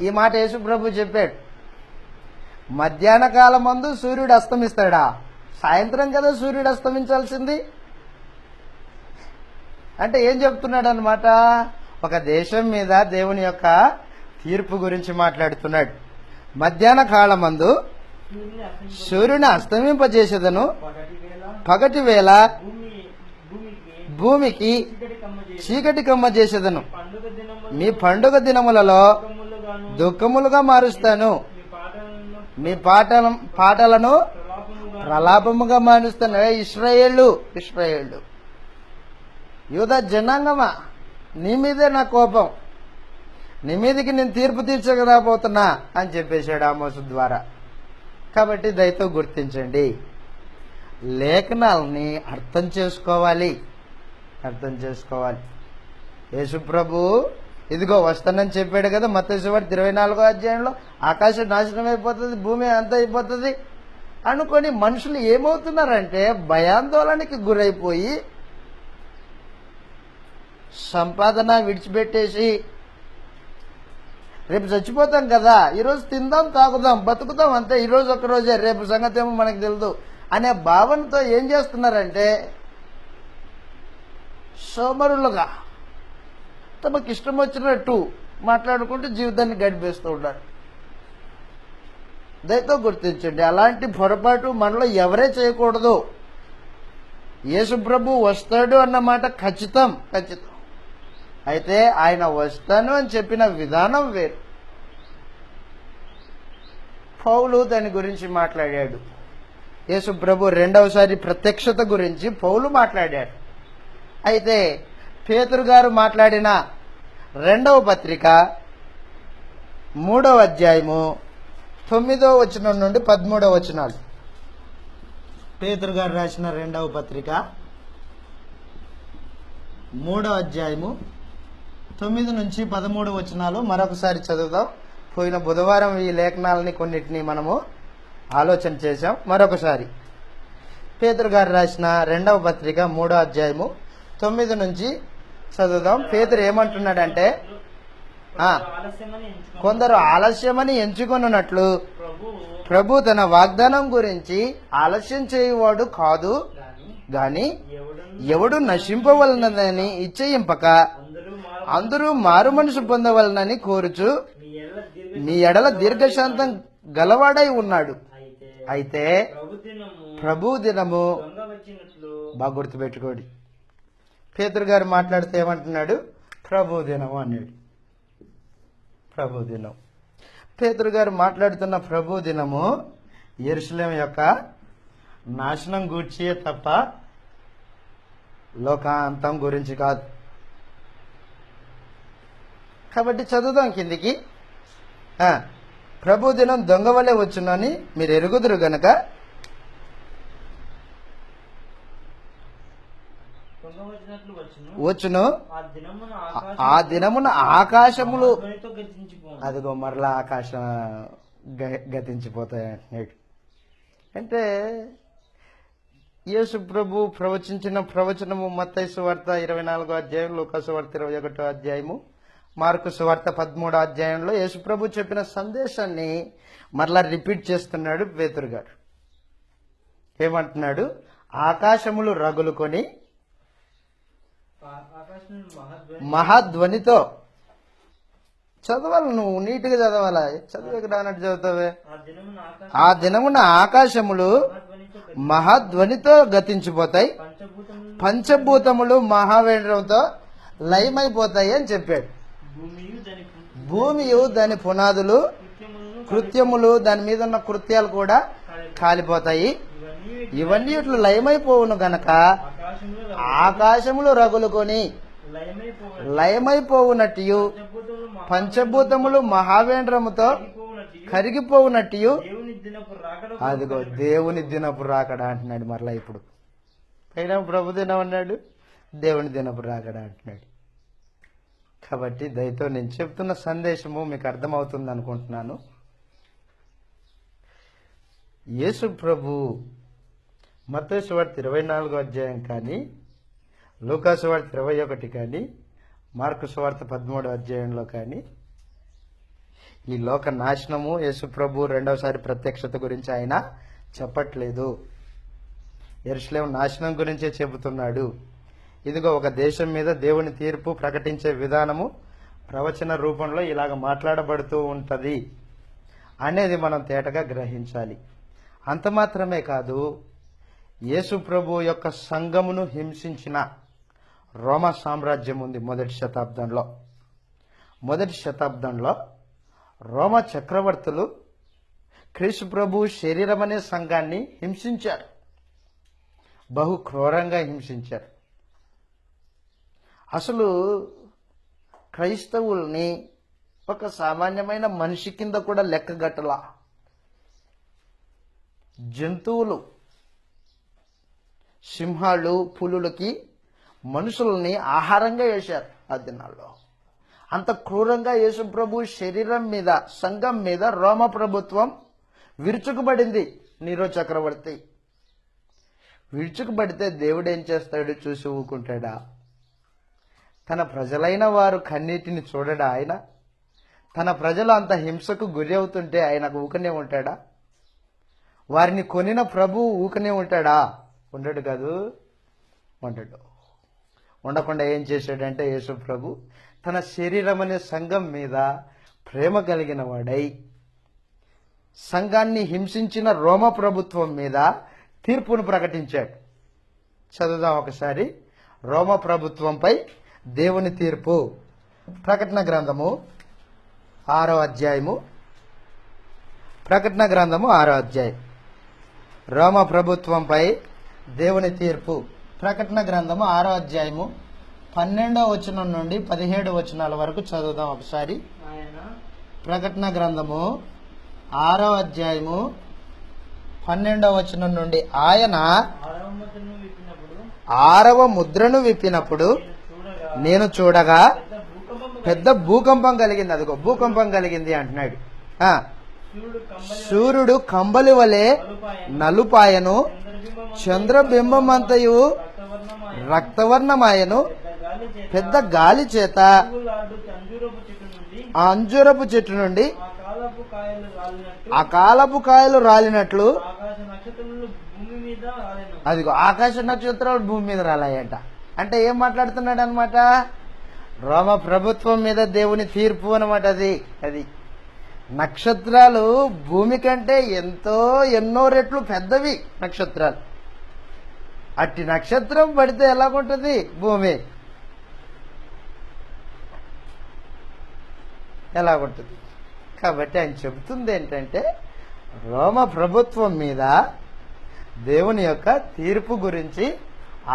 ఈ మాట యేసు ప్రభు చెప్పాడు. మధ్యాహ్న కాలమందు సూర్యుడు అస్తమిస్తాడా? సాయంత్రం కదా సూర్యుడు అస్తమించాల్సింది. అంటే ఏం చెప్తున్నాడు అన్నమాట? ఒక దేశం మీద దేవుని యొక్క తీర్పు గురించి మాట్లాడుతున్నాడు. మధ్యాహ్న కాలమందు సూర్యుని అస్తమింపజేసేదను, పగటి వేళ భూమికి చీకటి కమ్మ చేసేదను. మీ పండుగ దినములలో దుఃఖములుగా మారుస్తాను, మీ పాటలను ప్రలాపముగా మారుస్తాను. ఇశ్రాయేలు యూదా జనాంగమా, నీ మీదే నా కోపం, నీ మీదకి నేను తీర్పు తీర్చకపోతున్నా అని చెప్పేశాడు ఆమోసు ద్వారా. కాబట్టి దయతో గుర్తించండి, లేఖనాలని అర్థం చేసుకోవాలి. యేసు ప్రభు ఇదిగో వస్తానని చెప్పాడు కదా మత్తయి సువార్త 24వ అధ్యాయంలో. ఆకాశం నాశనం అయిపోతుంది, భూమి అంత అయిపోతుంది అనుకొని మనుషులు ఏమవుతున్నారంటే భయాందోళనకి గురైపోయి సంపాదన విడిచిపెట్టేసి, రేపు చచ్చిపోతాం కదా, ఈరోజు తిందాం, తాగుదాం, బతుకుతాం అంతే, ఈరోజు ఒక్కరోజే, రేపు సంగతి ఏమో మనకు తెలియదు అనే భావనతో ఏం చేస్తున్నారంటే సోమరులుగా తమకు ఇష్టం వచ్చినట్టు మాట్లాడుకుంటూ జీవితాన్ని గడిపేస్తూ ఉన్నారు. దయతో గుర్తించండి, అలాంటి పొరపాటు మనలో ఎవరే చేయకూడదు. యేసు ప్రభు వస్తాడు అన్నమాట ఖచ్చితం. అయితే ఆయన వస్తాను అని చెప్పిన విధానం వేరు. పౌలు దాని గురించి మాట్లాడాడు. యేసు ప్రభు రెండవసారి ప్రత్యక్షత గురించి పౌలు మాట్లాడాడు. అయితే పేతురు గారు మాట్లాడిన 2వ పత్రిక 3వ అధ్యాయము 9వ వచనం నుండి 13వ వచనాలు. పేతురు గారు రాసిన 2వ పత్రిక 3వ అధ్యాయము 9 నుంచి 13 వచనాలు మరొకసారి చదువుదాం. పోయిన బుధవారం ఈ లేఖనాలని కొన్నిటిని మనము ఆలోచన చేశాం. మరొకసారి పేతురు గారు రాసిన 2వ పత్రిక 3వ అధ్యాయము 9 నుంచి చదువుదాం. పేతురు ఏమంటున్నాడంటే, కొందరు ఆలస్యమని ఎంచుకొనున్నట్లు ప్రభు తన వాగ్దానం గురించి ఆలస్యం చేయువాడు కాదు గాని ఎవడు నశింపవలనని ఇచ్చయింపక అందరూ మారు మనసు పొందవలనని కోరుచు మీ ఎడల దీర్ఘశాంతం గలవాడై ఉన్నాడు. అయితే ప్రభు దినము బాగా గుర్తుపెట్టుకోండి. పేతురు గారు మాట్లాడితే ఏమంటున్నాడు? ప్రభు దినము అన్నాడు. ప్రభు దినం. పేతురు గారు మాట్లాడుతున్న ప్రభు దినము యెరూషలేము యొక్క నాశనం గూర్చి తప్ప లోకాంతం గురించి కాదు. కాబట్టి చదువుదాం కిందికి. ప్రభు దినం దొంగ వలె వచ్చునని మీరు ఎరుగుదురు గనక వచ్చును. ఆ దినమున ఆకాశములు అదిగో మరలా ఆకాశం గతించిపోతాయి అంటున్నాడు. అంటే యేసు ప్రభు ప్రవచించిన ప్రవచనము మత్తయి సువార్త 24వ అధ్యాయం, లూకా సువార్త 21వ అధ్యాయము, మార్కు సువార్త 13వ అధ్యాయంలో యేసు ప్రభు చెప్పిన సందేశాన్ని మరలా రిపీట్ చేస్తున్నాడు పేతురు గారు. ఏమంటున్నాడు? ఆకాశములు రగులుకొని మహాధ్వనితో. చదవాలి, నువ్వు నీట్గా చదవాలా, చదివేకి రానట్టు చదువుతావే. ఆ దినమున ఆకాశములు మహాధ్వనితో గతించిపోతాయి, పంచభూతములు మహావేంద్రంతో లయమైపోతాయి అని చెప్పాడు. భూమియు దాని పునాదులు, కృత్యములు, దాని మీద ఉన్న కృత్యాలు కూడా కాలిపోతాయి. ఇవన్నీ ఇట్లు లయమైపోవును గనక ఆకాశములు రగులుకొని లయమైపోవునట్టు, పంచభూతములు మహావేంద్రముతో కరిగిపోవునట్టు, అదిగో దేవుని దినపు రాకడా అంటున్నాడు. మరలా ఇప్పుడు పైన ప్రభు దినం అన్నాడు, దేవుని దినపు రాకడా అంటున్నాడు. కాబట్టి దయతో నేను చెప్తున్న సందేశము మీకు అర్థమవుతుంది అనుకుంటున్నాను. యేసు ప్రభు మత్తయి సువార్త 24వ అధ్యాయం కానీ, లూకా సువార్త 21 కానీ, మార్కు సువార్త 13వ అధ్యాయంలో కానీ ఈ లోక నాశనము, యేసు ప్రభు రెండవసారి ప్రత్యక్షత గురించి ఆయన చెప్పట్లేదు. యెరూషలేము నాశనం గురించే చెబుతున్నాడు. ఇదిగో ఒక దేశం మీద దేవుని తీర్పు ప్రకటించే విధానము ప్రవచన రూపంలో ఇలాగ మాట్లాడబడుతూ ఉంటది అనేది మనం తేటగా గ్రహించాలి. అంత మాత్రమే కాదు, యేసు ప్రభు యొక్క సంఘమును హింసించిన రోమా సామ్రాజ్యం ఉంది మొదటి శతాబ్దంలో రోమా చక్రవర్తులు క్రీస్తు ప్రభు శరీరం అనే సంఘాన్ని హింసించారు, బహు క్రూరంగా హింసించారు. అసలు క్రైస్తవుల్ని ఒక సామాన్యమైన మనిషి కింద కూడా లెక్కగట్టలా. జంతువులు, సింహాలు, పులులకి మనుషుల్ని ఆహారంగా వేశారు ఆ దినాల్లో. అంత క్రూరంగా యేసు ప్రభు శరీరం మీద, సంఘం మీద రోమ ప్రభుత్వం విరుచుకుపడింది. నీరో చక్రవర్తి విరుచుకుపడితే దేవుడు ఏం చేస్తాడు? చూసి ఊకుంటాడా? తన ప్రజలైన వారు కన్నీటిని చూడడా ఆయన? తన ప్రజలు అంత హింసకు గురి అవుతుంటే ఆయన ఊకనే ఉంటాడా? వారిని కొనిన ప్రభు ఊకనే ఉంటాడా? ఉండడు కాదు, ఉండడు. ఉండకుండా ఏం చేశాడంటే యేసు ప్రభు తన శరీరం అనే సంఘం మీద ప్రేమ కలిగిన వాడై సంఘాన్ని హింసించిన రోమ ప్రభుత్వం మీద తీర్పును ప్రకటించాడు. చదువుదాం ఒకసారి. రోమ ప్రభుత్వంపై దేవుని తీర్పు. ప్రకటన గ్రంథము 6వ అధ్యాయము. ప్రకటన గ్రంథము 6వ అధ్యాయం. రోమ ప్రభుత్వంపై దేవుని తీర్పు. ప్రకటన గ్రంథము 6వ అధ్యాయము 12వ వచనం నుండి 17 వచనాల వరకు చదువుదాం ఒకసారి. ప్రకటన గ్రంథము 6వ అధ్యాయము 12వ వచనం నుండి, ఆయన 6వ ముద్రను విప్పినప్పుడు నేను చూడగా పెద్ద భూకంపం కలిగింది. అదిగో భూకంపం కలిగింది అంటున్నాడు. సూర్యుడు కంబలి వలె నలుపాయను, చంద్రబింబమంతయు రక్తవర్ణమాయను. పెద్ద గాలి చేత ఆ అంజూరపు చెట్టు నుండి అకాలపు కాయలు రాలినట్లు అదిగో ఆకాశ నక్షత్రాలు భూమి మీద రాలాయంట. అంటే ఏం మాట్లాడుతున్నాడు అనమాట? రోమ ప్రభుత్వం మీద దేవుని తీర్పు అనమాట. అది నక్షత్రాలు భూమి కంటే ఎన్నో రెట్లు పెద్దవి నక్షత్రాలు. అట్టి నక్షత్రం పడితే ఎలాగుంటుంది భూమి? ఎలాగుంటుంది? కాబట్టి ఆయన చెబుతుంది ఏంటంటే రోమ ప్రభుత్వం మీద దేవుని యొక్క తీర్పు గురించి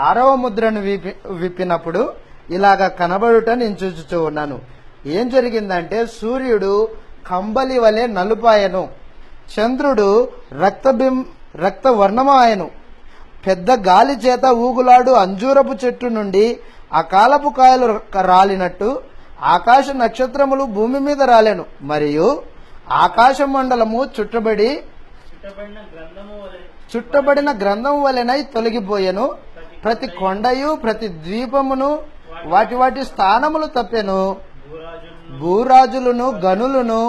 6వ ముద్రను విప్పినప్పుడు ఇలాగా కనబడుట నేను చూచుతూ ఉన్నాను. ఏం జరిగిందంటే సూర్యుడు కంబలి వలె నలుపాయను, చంద్రుడు రక్తవర్ణమాయను. పెద్ద గాలి చేత ఊగులాడు అంజూరపు చెట్టు నుండి అకాలపు కాయలు రాలినట్టు ఆకాశ నక్షత్రములు భూమి మీద రాలెను. మరియు ఆకాశ మండలము చుట్టబడిన గ్రంథము వలెనై తొలగిపోయెను. ప్రతి కొండయు ప్రతి ద్వీపమును వాటి వాటి స్థానములు తప్పెను. భూరాజులను, గనులను,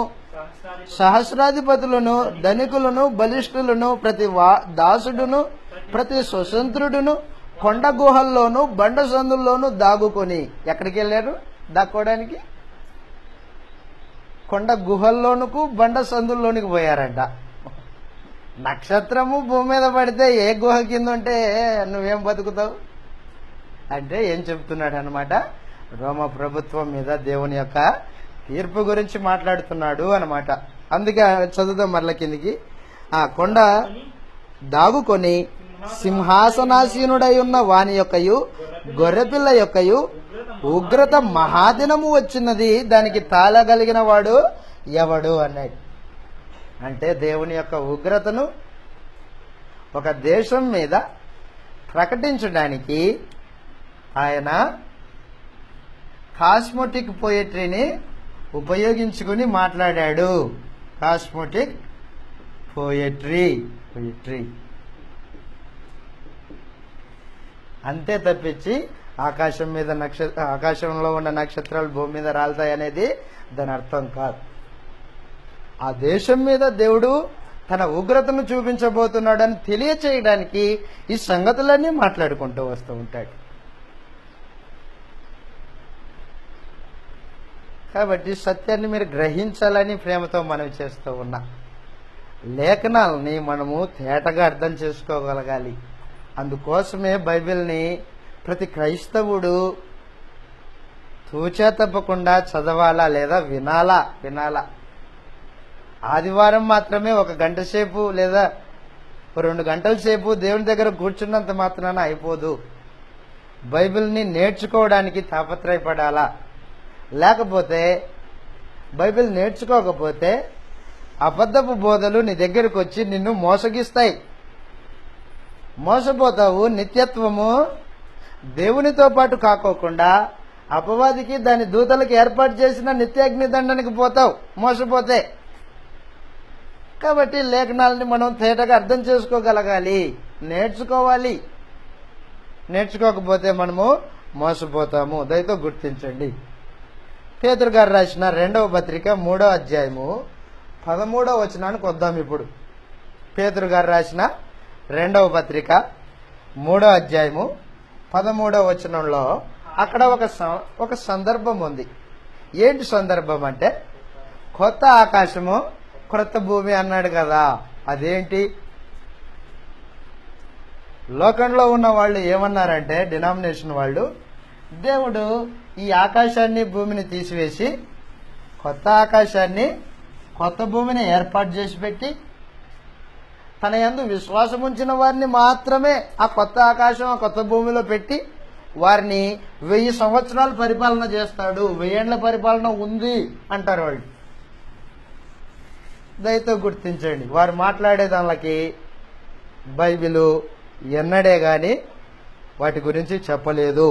సహస్రాధిపతులను, ధనికులను, బలిష్ఠులను, ప్రతి దాసుడును, ప్రతి స్వతంత్రుడును కొండ గుహల్లోను బండ సందుల్లోనూ దాగుకొని, ఎక్కడికి వెళ్ళారు దాక్కోవడానికి? కొండ గుహల్లోనుకు బండ సందుల్లోనికి పోయారంట. నక్షత్రము భూమి మీద పడితే ఏ గుహ కింద ఉంటే నువ్వేం బతుకుతావు అంటే ఏం చెప్తున్నాడు అనమాట? రోమ ప్రభుత్వం మీద దేవుని యొక్క తీర్పు గురించి మాట్లాడుతున్నాడు అనమాట. అందుకే చదువుతాం మరల కిందికి. ఆ కొండ దాగుకొని సింహాసనాసీనుడై ఉన్న వాని యొక్కయు గొర్రెపిల్ల యొక్కయు ఉగ్రత మహాదినము వచ్చినది, దానికి తాళగలిగిన వాడు ఎవడు అన్నాడు. అంటే దేవుని యొక్క ఉగ్రతను ఒక దేశం మీద ప్రకటించడానికి ఆయన కాస్మోటిక్ పోయట్రీని ఉపయోగించుకుని మాట్లాడాడు. కాస్మోటిక్ పోయట్రీ అంతే తప్పించి ఆకాశంలో ఉన్న నక్షత్రాలు భూమి మీద రాలుతాయి అనేది దాని అర్థం కాదు. ఆ దేశం మీద దేవుడు తన ఉగ్రతను చూపించబోతున్నాడని తెలియచేయడానికి ఈ సంగతులన్నీ మాట్లాడుకుంటూ వస్తూ ఉంటాడు. కాబట్టి సత్యాన్ని మీరు గ్రహించాలని ప్రేమతో మనవి చేస్తూ ఉన్నా. లేఖనాలని మనము తేటగా అర్థం చేసుకోగలగాలి. అందుకోసమే బైబిల్ని ప్రతి క్రైస్తవుడు తూచా తప్పకుండా చదవాలా లేదా వినాలా. ఆదివారం మాత్రమే 1 గంట సేపు లేదా 2 గంటల సేపు దేవుని దగ్గర కూర్చున్నంత మాత్రాన అయిపోదు. బైబిల్ని నేర్చుకోవడానికి తాపత్రయపడాలా. లేకపోతే బైబిల్ నేర్చుకోకపోతే అబద్ధపు బోధలు నీ దగ్గరకు వచ్చి నిన్ను మోసగిస్తాయి. మోసపోతావు. నిత్యత్వము దేవునితో పాటు కాకోకుండా అపవాదికి దాని దూతలకు ఏర్పాటు చేసిన నిత్యాగ్ని దండానికి పోతావు మోసపోతే. కాబట్టి లేఖనాలని మనం తేటగా అర్థం చేసుకోగలగాలి, నేర్చుకోవాలి. నేర్చుకోకపోతే మనము మోసపోతాము. దయతో గుర్తించండి. పేతురు గారు రాసిన 2వ పత్రిక 3వ అధ్యాయము 13వ వచనానికి వద్దాం. ఇప్పుడు పేతురు గారు రాసిన 2వ పత్రిక 3వ అధ్యాయము 13వ వచనంలో అక్కడ ఒక సందర్భం ఉంది. ఏంటి సందర్భం అంటే, కొత్త ఆకాశము క్రొత్త భూమి అన్నాడు కదా. అదేంటి? లోకంలో ఉన్న వాళ్ళు ఏమన్నారంటే, డినామినేషన్ వాళ్ళు, దేవుడు ఈ ఆకాశాన్ని భూమిని తీసివేసి కొత్త ఆకాశాన్ని కొత్త భూమిని ఏర్పాటు చేసి పెట్టి తన యందు విశ్వాసం ఉంచిన వారిని మాత్రమే ఆ కొత్త ఆకాశం ఆ కొత్త భూమిలో పెట్టి వారిని 1000 సంవత్సరాలు పరిపాలన చేస్తాడు, 1000 ఏళ్ల పరిపాలన ఉంది అంటారు వాళ్ళు. దయతో గుర్తించండి, వారు మాట్లాడే దానికి బైబిలు ఎన్నడే గాని వాటి గురించి చెప్పలేదు.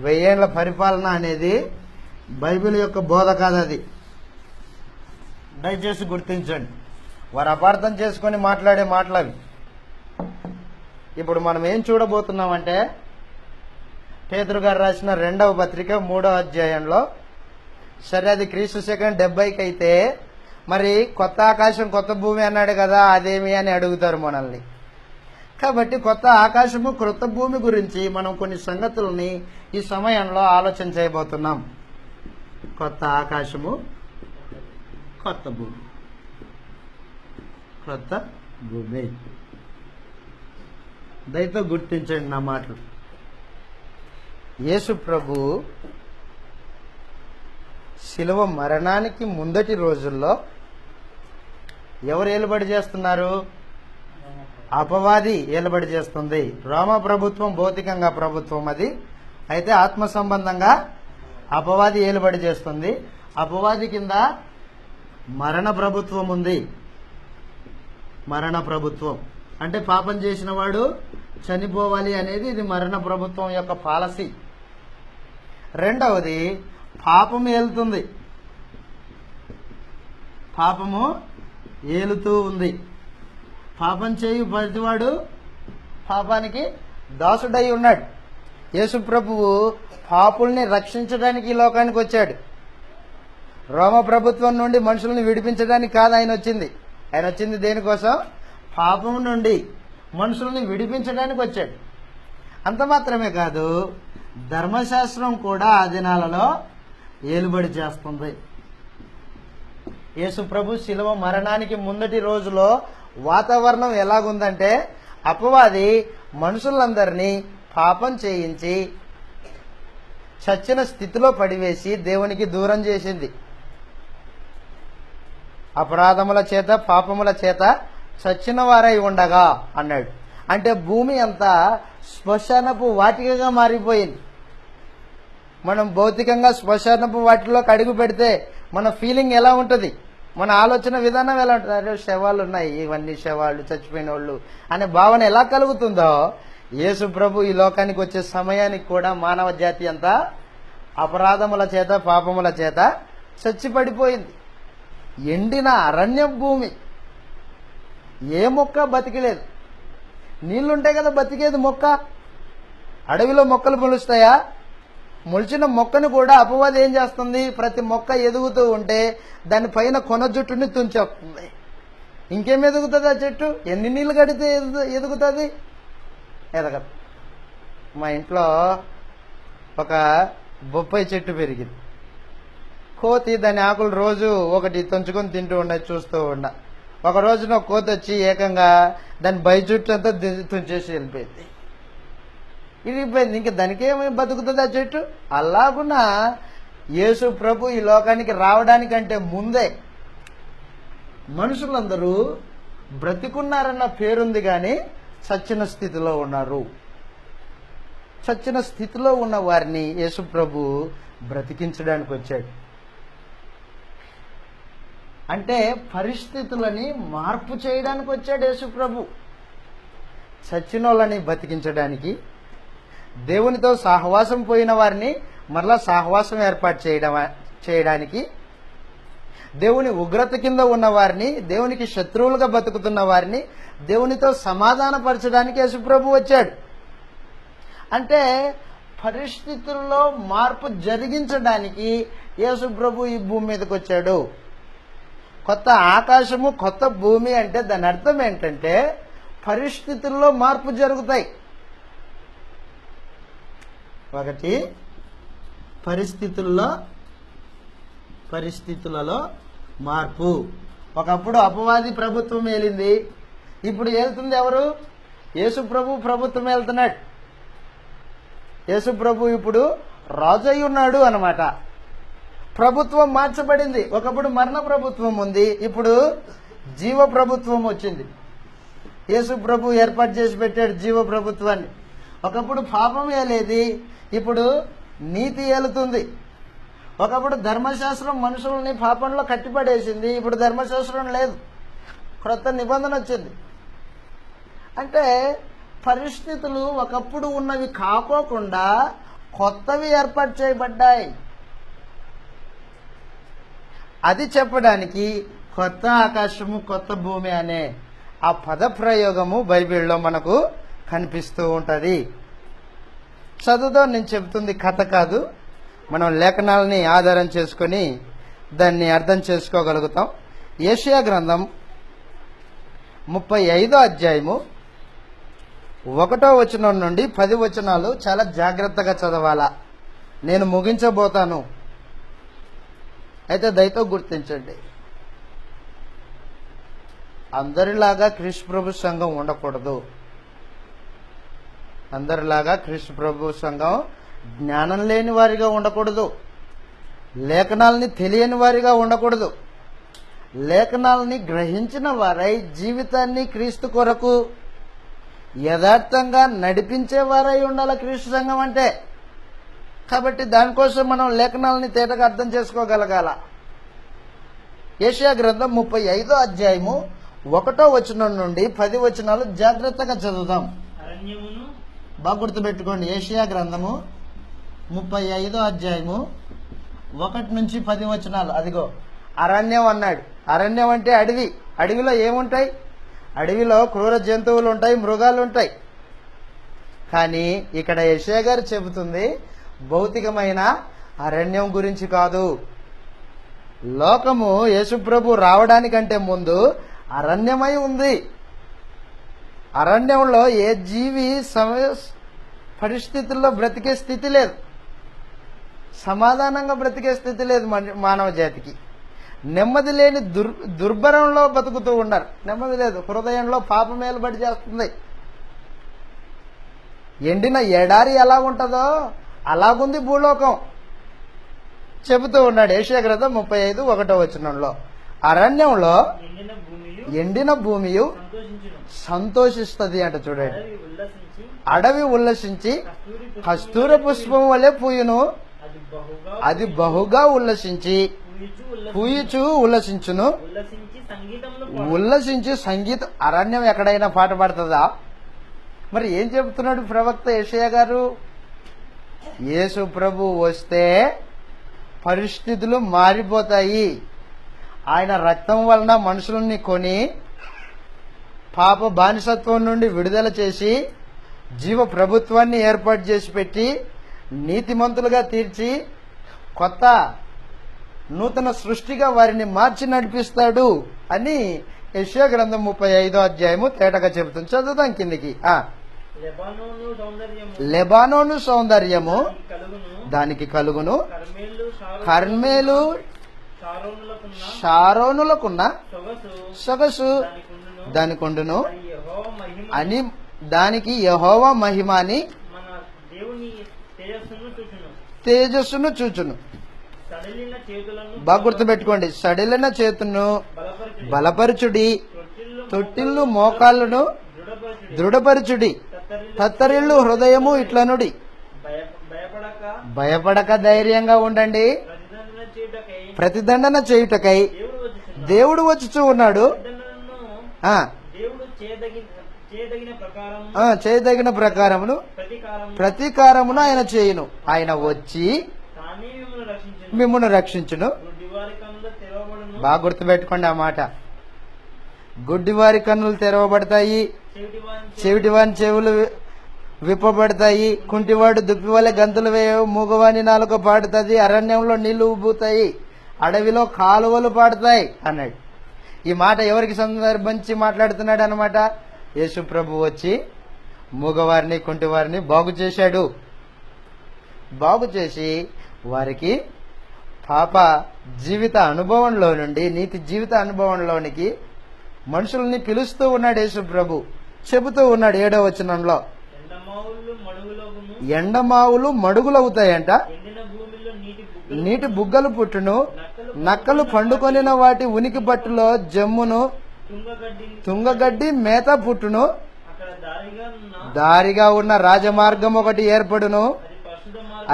1000 ఏళ్ల పరిపాలన అనేది బైబిల్ యొక్క బోధ కాదు. అది దయచేసి గుర్తించండి. వారు అపార్థం చేసుకొని మాట్లాడే మాటలవి. ఇప్పుడు మనం ఏం చూడబోతున్నామంటే, పేతురు గారు రాసిన 2వ పత్రిక 3వ అధ్యాయంలో, సరే అది క్రీస్తు శకం 70కి అయితే మరి కొత్త ఆకాశం కొత్త భూమి అన్నాడు కదా, అదేమి అని అడుగుతారు మనల్ని. కాబట్టి కొత్త ఆకాశము క్రొత్త భూమి గురించి మనం కొన్ని సంగతులని ఈ సమయంలో ఆలోచన చేయబోతున్నాం. కొత్త ఆకాశము కొత్త భూమి, కొత్త భూమి. దయతో గుర్తించండి నా మాటలు. యేసు ప్రభు శిలువ మరణానికి ముందటి రోజుల్లో ఎవరు ఏలుబడి చేస్తున్నారు? అపవాది ఏలుబడి చేస్తుంది. రోమా ప్రభుత్వం భౌతికంగా ప్రభుత్వం అది, అయితే ఆత్మ సంబంధంగా అపవాది ఏలుబడి చేస్తుంది. అపవాది కింద మరణ ప్రభుత్వం ఉంది. మరణ ప్రభుత్వం అంటే పాపం చేసిన వాడు చనిపోవాలి అనేది ఇది మరణ ప్రభుత్వం యొక్క పాలసీ. రెండవది పాపం ఏలుతుంది. పాపము ఏలుతూ ఉంది. పాపం చేయు ప్రతివాడు పాపానికి దాసుడై ఉన్నాడు. యేసు ప్రభువు పాపుల్ని రక్షించడానికి ఈ లోకానికి వచ్చాడు. రోమ ప్రభుత్వం నుండి మనుషుల్ని విడిపించడానికి కాదు ఆయన వచ్చింది. ఆయన వచ్చింది దేనికోసం? పాపం నుండి మనుషుల్ని విడిపించడానికి వచ్చాడు. అంత మాత్రమే కాదు, ధర్మశాస్త్రం కూడా ఆ దినాలలో ఏలుబడి చేస్తుంది. యేసు ప్రభు శిలువ మరణానికి ముందటి రోజులో వాతావరణం ఎలాగుందంటే, అపవాది మనుషులందరినీ పాపం చేయించి చచ్చిన స్థితిలో పడివేసి దేవునికి దూరం చేసింది. అపరాధముల చేత పాపముల చేత చచ్చిన వారై ఉండగా అన్నాడు. అంటే భూమి అంతా శ్మశానపు వాటికగా మారిపోయింది. మనం భౌతికంగా శ్మశానపు వాటిలోకి అడుగు పెడితే మన ఫీలింగ్ ఎలా ఉంటుంది? మన ఆలోచన విధానం ఎలా ఉంటుంది? అరే శవాలు ఉన్నాయి, ఇవన్నీ శవాళ్ళు, చచ్చిపోయిన వాళ్ళు అనే భావన ఎలా కలుగుతుందో, యేసు ప్రభు ఈ లోకానికి వచ్చే సమయానికి కూడా మానవ జాతి అంతా అపరాధముల చేత పాపముల చేత చచ్చిపడిపోయింది. ఎండిన అరణ్య భూమి, ఏ మొక్క బతికలేదు. నీళ్లుంటే కదా బతికేది మొక్క. అడవిలో మొక్కలు మొలుస్తాయా? మొలిచిన మొక్కను కూడా అపవాది ఏం చేస్తుంది? ప్రతి మొక్క ఎదుగుతూ ఉంటే దానిపైన కొన జుట్టుని తుంచేస్తుంది. ఇంకేం ఎదుగుతుంది ఆ చెట్టు? ఎన్ని నీళ్లు కడితే ఎదుగుతుంది? ఎదగదు. మా ఇంట్లో ఒక బొప్పాయి చెట్టు పెరిగింది. కోతి దాని ఆకులు రోజు ఒకటి తుంచుకొని తింటూ ఉండదు, చూస్తూ ఉండ. ఒక రోజున కోతి వచ్చి ఏకంగా దాని బయ చుట్టూ అంతా తుంచేసి వెళ్ళిపోయింది. ఇరిగిపోయింది. ఇంకా దానికేమీ బతుకుతుంది ఆ చెట్టు? అలాగున యేసు ప్రభు ఈ లోకానికి రావడానికంటే ముందే మనుషులందరూ బ్రతికున్నారన్న పేరుంది కానీ చచ్చిన స్థితిలో ఉన్నారు. చచ్చిన స్థితిలో ఉన్న వారిని యేసు ప్రభు బ్రతికించడానికి వచ్చాడు. అంటే పరిస్థితులని మార్పు చేయడానికి వచ్చాడు యేసు ప్రభు. చచ్చిన వాళ్ళని బతికించడానికి, దేవునితో సహవాసం పోయిన వారిని మరలా సహవాసం ఏర్పాటు చేయడానికి, దేవుని ఉగ్రత కింద ఉన్న వారిని, దేవునికి శత్రువులుగా బతుకుతున్న వారిని దేవునితో సమాధానపరచడానికి యేసుప్రభు వచ్చాడు. అంటే పరిస్థితుల్లో మార్పు జరిగించడానికి యేసుప్రభు ఈ భూమి మీదకి వచ్చాడు. కొత్త ఆకాశము కొత్త భూమి అంటే దాని అర్థం ఏంటంటే పరిస్థితుల్లో మార్పు జరుగుతాయి. ఒకటి పరిస్థితులలో మార్పు. ఒకప్పుడు అపవాది ప్రభుత్వం ఏలింది, ఇప్పుడు ఏలుతుంది ఎవరు? యేసు ప్రభు ప్రభుత్వం ఏలుతున్నాడు. యేసు ప్రభు ఇప్పుడు రాజు అయి ఉన్నాడు అన్నమాట. ప్రభుత్వం మార్చబడింది. ఒకప్పుడు మరణ ప్రభుత్వం ఉంది, ఇప్పుడు జీవ ప్రభుత్వం వచ్చింది. యేసు ప్రభు ఏర్పాటు చేసి పెట్టాడు జీవ ప్రభుత్వాన్ని. ఒకప్పుడు పాపం ఏలేది, ఇప్పుడు నీతి ఏలుతుంది. ఒకప్పుడు ధర్మశాస్త్రం మనుషుల్ని పాపంలో కట్టిపడేసింది, ఇప్పుడు ధర్మశాస్త్రం లేదు, క్రొత్త నిబంధన వచ్చింది. అంటే పరిస్థితులు ఒకప్పుడు ఉన్నవి కాకోకుండా కొత్తవి ఏర్పాటు చేయబడ్డాయి. అది చెప్పడానికి కొత్త ఆకాశము కొత్త భూమి అనే ఆ పద ప్రయోగము బైబిల్లో మనకు కనిపిస్తూ ఉంటుంది. చదువుతో నేను చెబుతుంది కథ కాదు, మనం లేఖనాలని ఆధారం చేసుకొని దాన్ని అర్థం చేసుకోగలుగుతాం. యెషయా గ్రంథం 35వ అధ్యాయము 1వ వచనం నుండి 10 వచనాలు చాలా జాగ్రత్తగా చదవాలా. నేను ముగించబోతాను, అయితే దయతో గుర్తించండి. అందరిలాగా క్రీస్తు ప్రభు సంఘం ఉండకూడదు. అందరిలాగా క్రీస్తు ప్రభు సంఘం జ్ఞానం లేని వారిగా ఉండకూడదు, లేఖనాలని తెలియని వారిగా ఉండకూడదు. లేఖనాలని గ్రహించిన వారై జీవితాన్ని క్రీస్తు కొరకు యథార్థంగా నడిపించే వారై ఉండాలి క్రీస్తు సంఘం అంటే. కాబట్టి దానికోసం మనం లేఖనాలని తేటగా అర్థం చేసుకోగలగాల. యెషయా గ్రంథం 35వ అధ్యాయము 1వ వచనం నుండి 10 వచనాలు జాగ్రత్తగా చదువుదాం.
అరణ్యమును
బాగా గుర్తుపెట్టుకోండి. యెషయా గ్రంథము 35వ అధ్యాయము 1 నుంచి 10 వచనాలు. అదిగో అరణ్యం అన్నాడు. అరణ్యం అంటే అడవి. అడవిలో ఏముంటాయి? అడవిలో క్రూర జంతువులు ఉంటాయి, మృగాలు ఉంటాయి. కానీ ఇక్కడ యెషయా గారు చెబుతుంది భౌతికమైన అరణ్యం గురించి కాదు. లోకము యేసుప్రభు రావడానికంటే ముందు అరణ్యమై ఉంది. అరణ్యంలో ఏ జీవి పరిస్థితుల్లో బ్రతికే స్థితి లేదు, సమాధానంగా బ్రతికే స్థితి లేదు మానవ జాతికి. నెమ్మది లేని దుర్భరంలో బతుకుతూ ఉన్నారు. నెమ్మది లేదు, హృదయంలో పాపమేలుబడి చేస్తుంది. ఎండిన ఎడారి ఎలా ఉంటుందో అలాగుంది భూలోకం చెబుతూ ఉన్నాడు యెషయా గ్రంథం 35:1 వచనంలో. అరణ్యంలో ఎండిన భూమియు సంతోషిస్తుంది అంట. చూడండి, అడవి ఉల్లసించి కస్తూరి పుష్పం వలె పూయును, అది బహుగా ఉల్లసించి పూయుచు ఉల్లసించును. ఉల్లసించి సంగీతం. అరణ్యం ఎక్కడైనా పాట పాడుతుందా? మరి ఏం చెబుతున్నాడు ప్రవక్త యెషయా గారు? యేసు ప్రభు వస్తే పరిస్థితులు మారిపోతాయి. ఆయన రక్తం వలన మనుషులని కొని పాప బానిసత్వం నుండి విడుదల చేసి జీవ ప్రభుత్వాన్ని ఏర్పాటు చేసి పెట్టి నీతిమంతులుగా తీర్చి కొత్త నూతన సృష్టిగా వారిని మార్చి నడిపిస్తాడు అని యెషయా గ్రంథం 35వ అధ్యాయము తేటగా చెబుతుంది. చదువుదాం కిందికి. లెబానోను సౌందర్యము దానికి కలుగును, కర్మేలు షారోనులకున్న సొగసు దానికి ఉండును అని దానికి యెహోవా మహిమ అని తేజస్సును చూచును. బాగా గుర్తుపెట్టుకోండి. సడిలిన చేతును బలపరచుడి, తొట్టిల్లు మోకాళ్ళను దృఢపరచుడి, తత్తరిల్లు హృదయము ఇట్లనుడి. భయపడక ధైర్యంగా ఉండండి. ప్రతిదండన చేయుటకై దేవుడు వచ్చుచూ ఉన్నాడు. చేయదగిన ప్రకారమును ప్రతీకారమును ఆయన చేయును. ఆయన వచ్చి మిమ్మల్ని రక్షించును. బాగా గుర్తుపెట్టుకోండి ఆ మాట. గుడ్డివారి కన్నులు తెరవబడతాయి, చెవిటివాని చెవులు విప్పబడతాయి, కుంటివాడు దుప్పివలె గంతులు వేయవు, మూగవాని నాలుక పాడుతుంది, అరణ్యంలో నీళ్లు ఉబ్బుతాయి, అడవిలో కాలువలు పాడుతాయి అన్నాడు. ఈ మాట ఎవరికి సందర్భించి మాట్లాడుతున్నాడు అన్నమాట? యేసు ప్రభు వచ్చి మూగవారిని కుంటివారిని బాగు చేశాడు. బాగు చేసి వారికి పాప జీవిత అనుభవంలో నుండి నీతి జీవిత అనుభవంలోనికి మనుషుల్ని పిలుస్తూ ఉన్నాడు యేసు ప్రభు. చెబుతూ ఉన్నాడు 7వ వచనంలో, ఎండమావులు మడుగులవుతాయంట, నీటి బుగ్గలు పుట్టును, నక్కలు పండుకొనిన వాటి ఉనికి పట్టులో జమ్మును, తుంగగడ్డి మేత పుట్టును, దారిగా ఉన్న రాజమార్గం ఒకటి ఏర్పడును,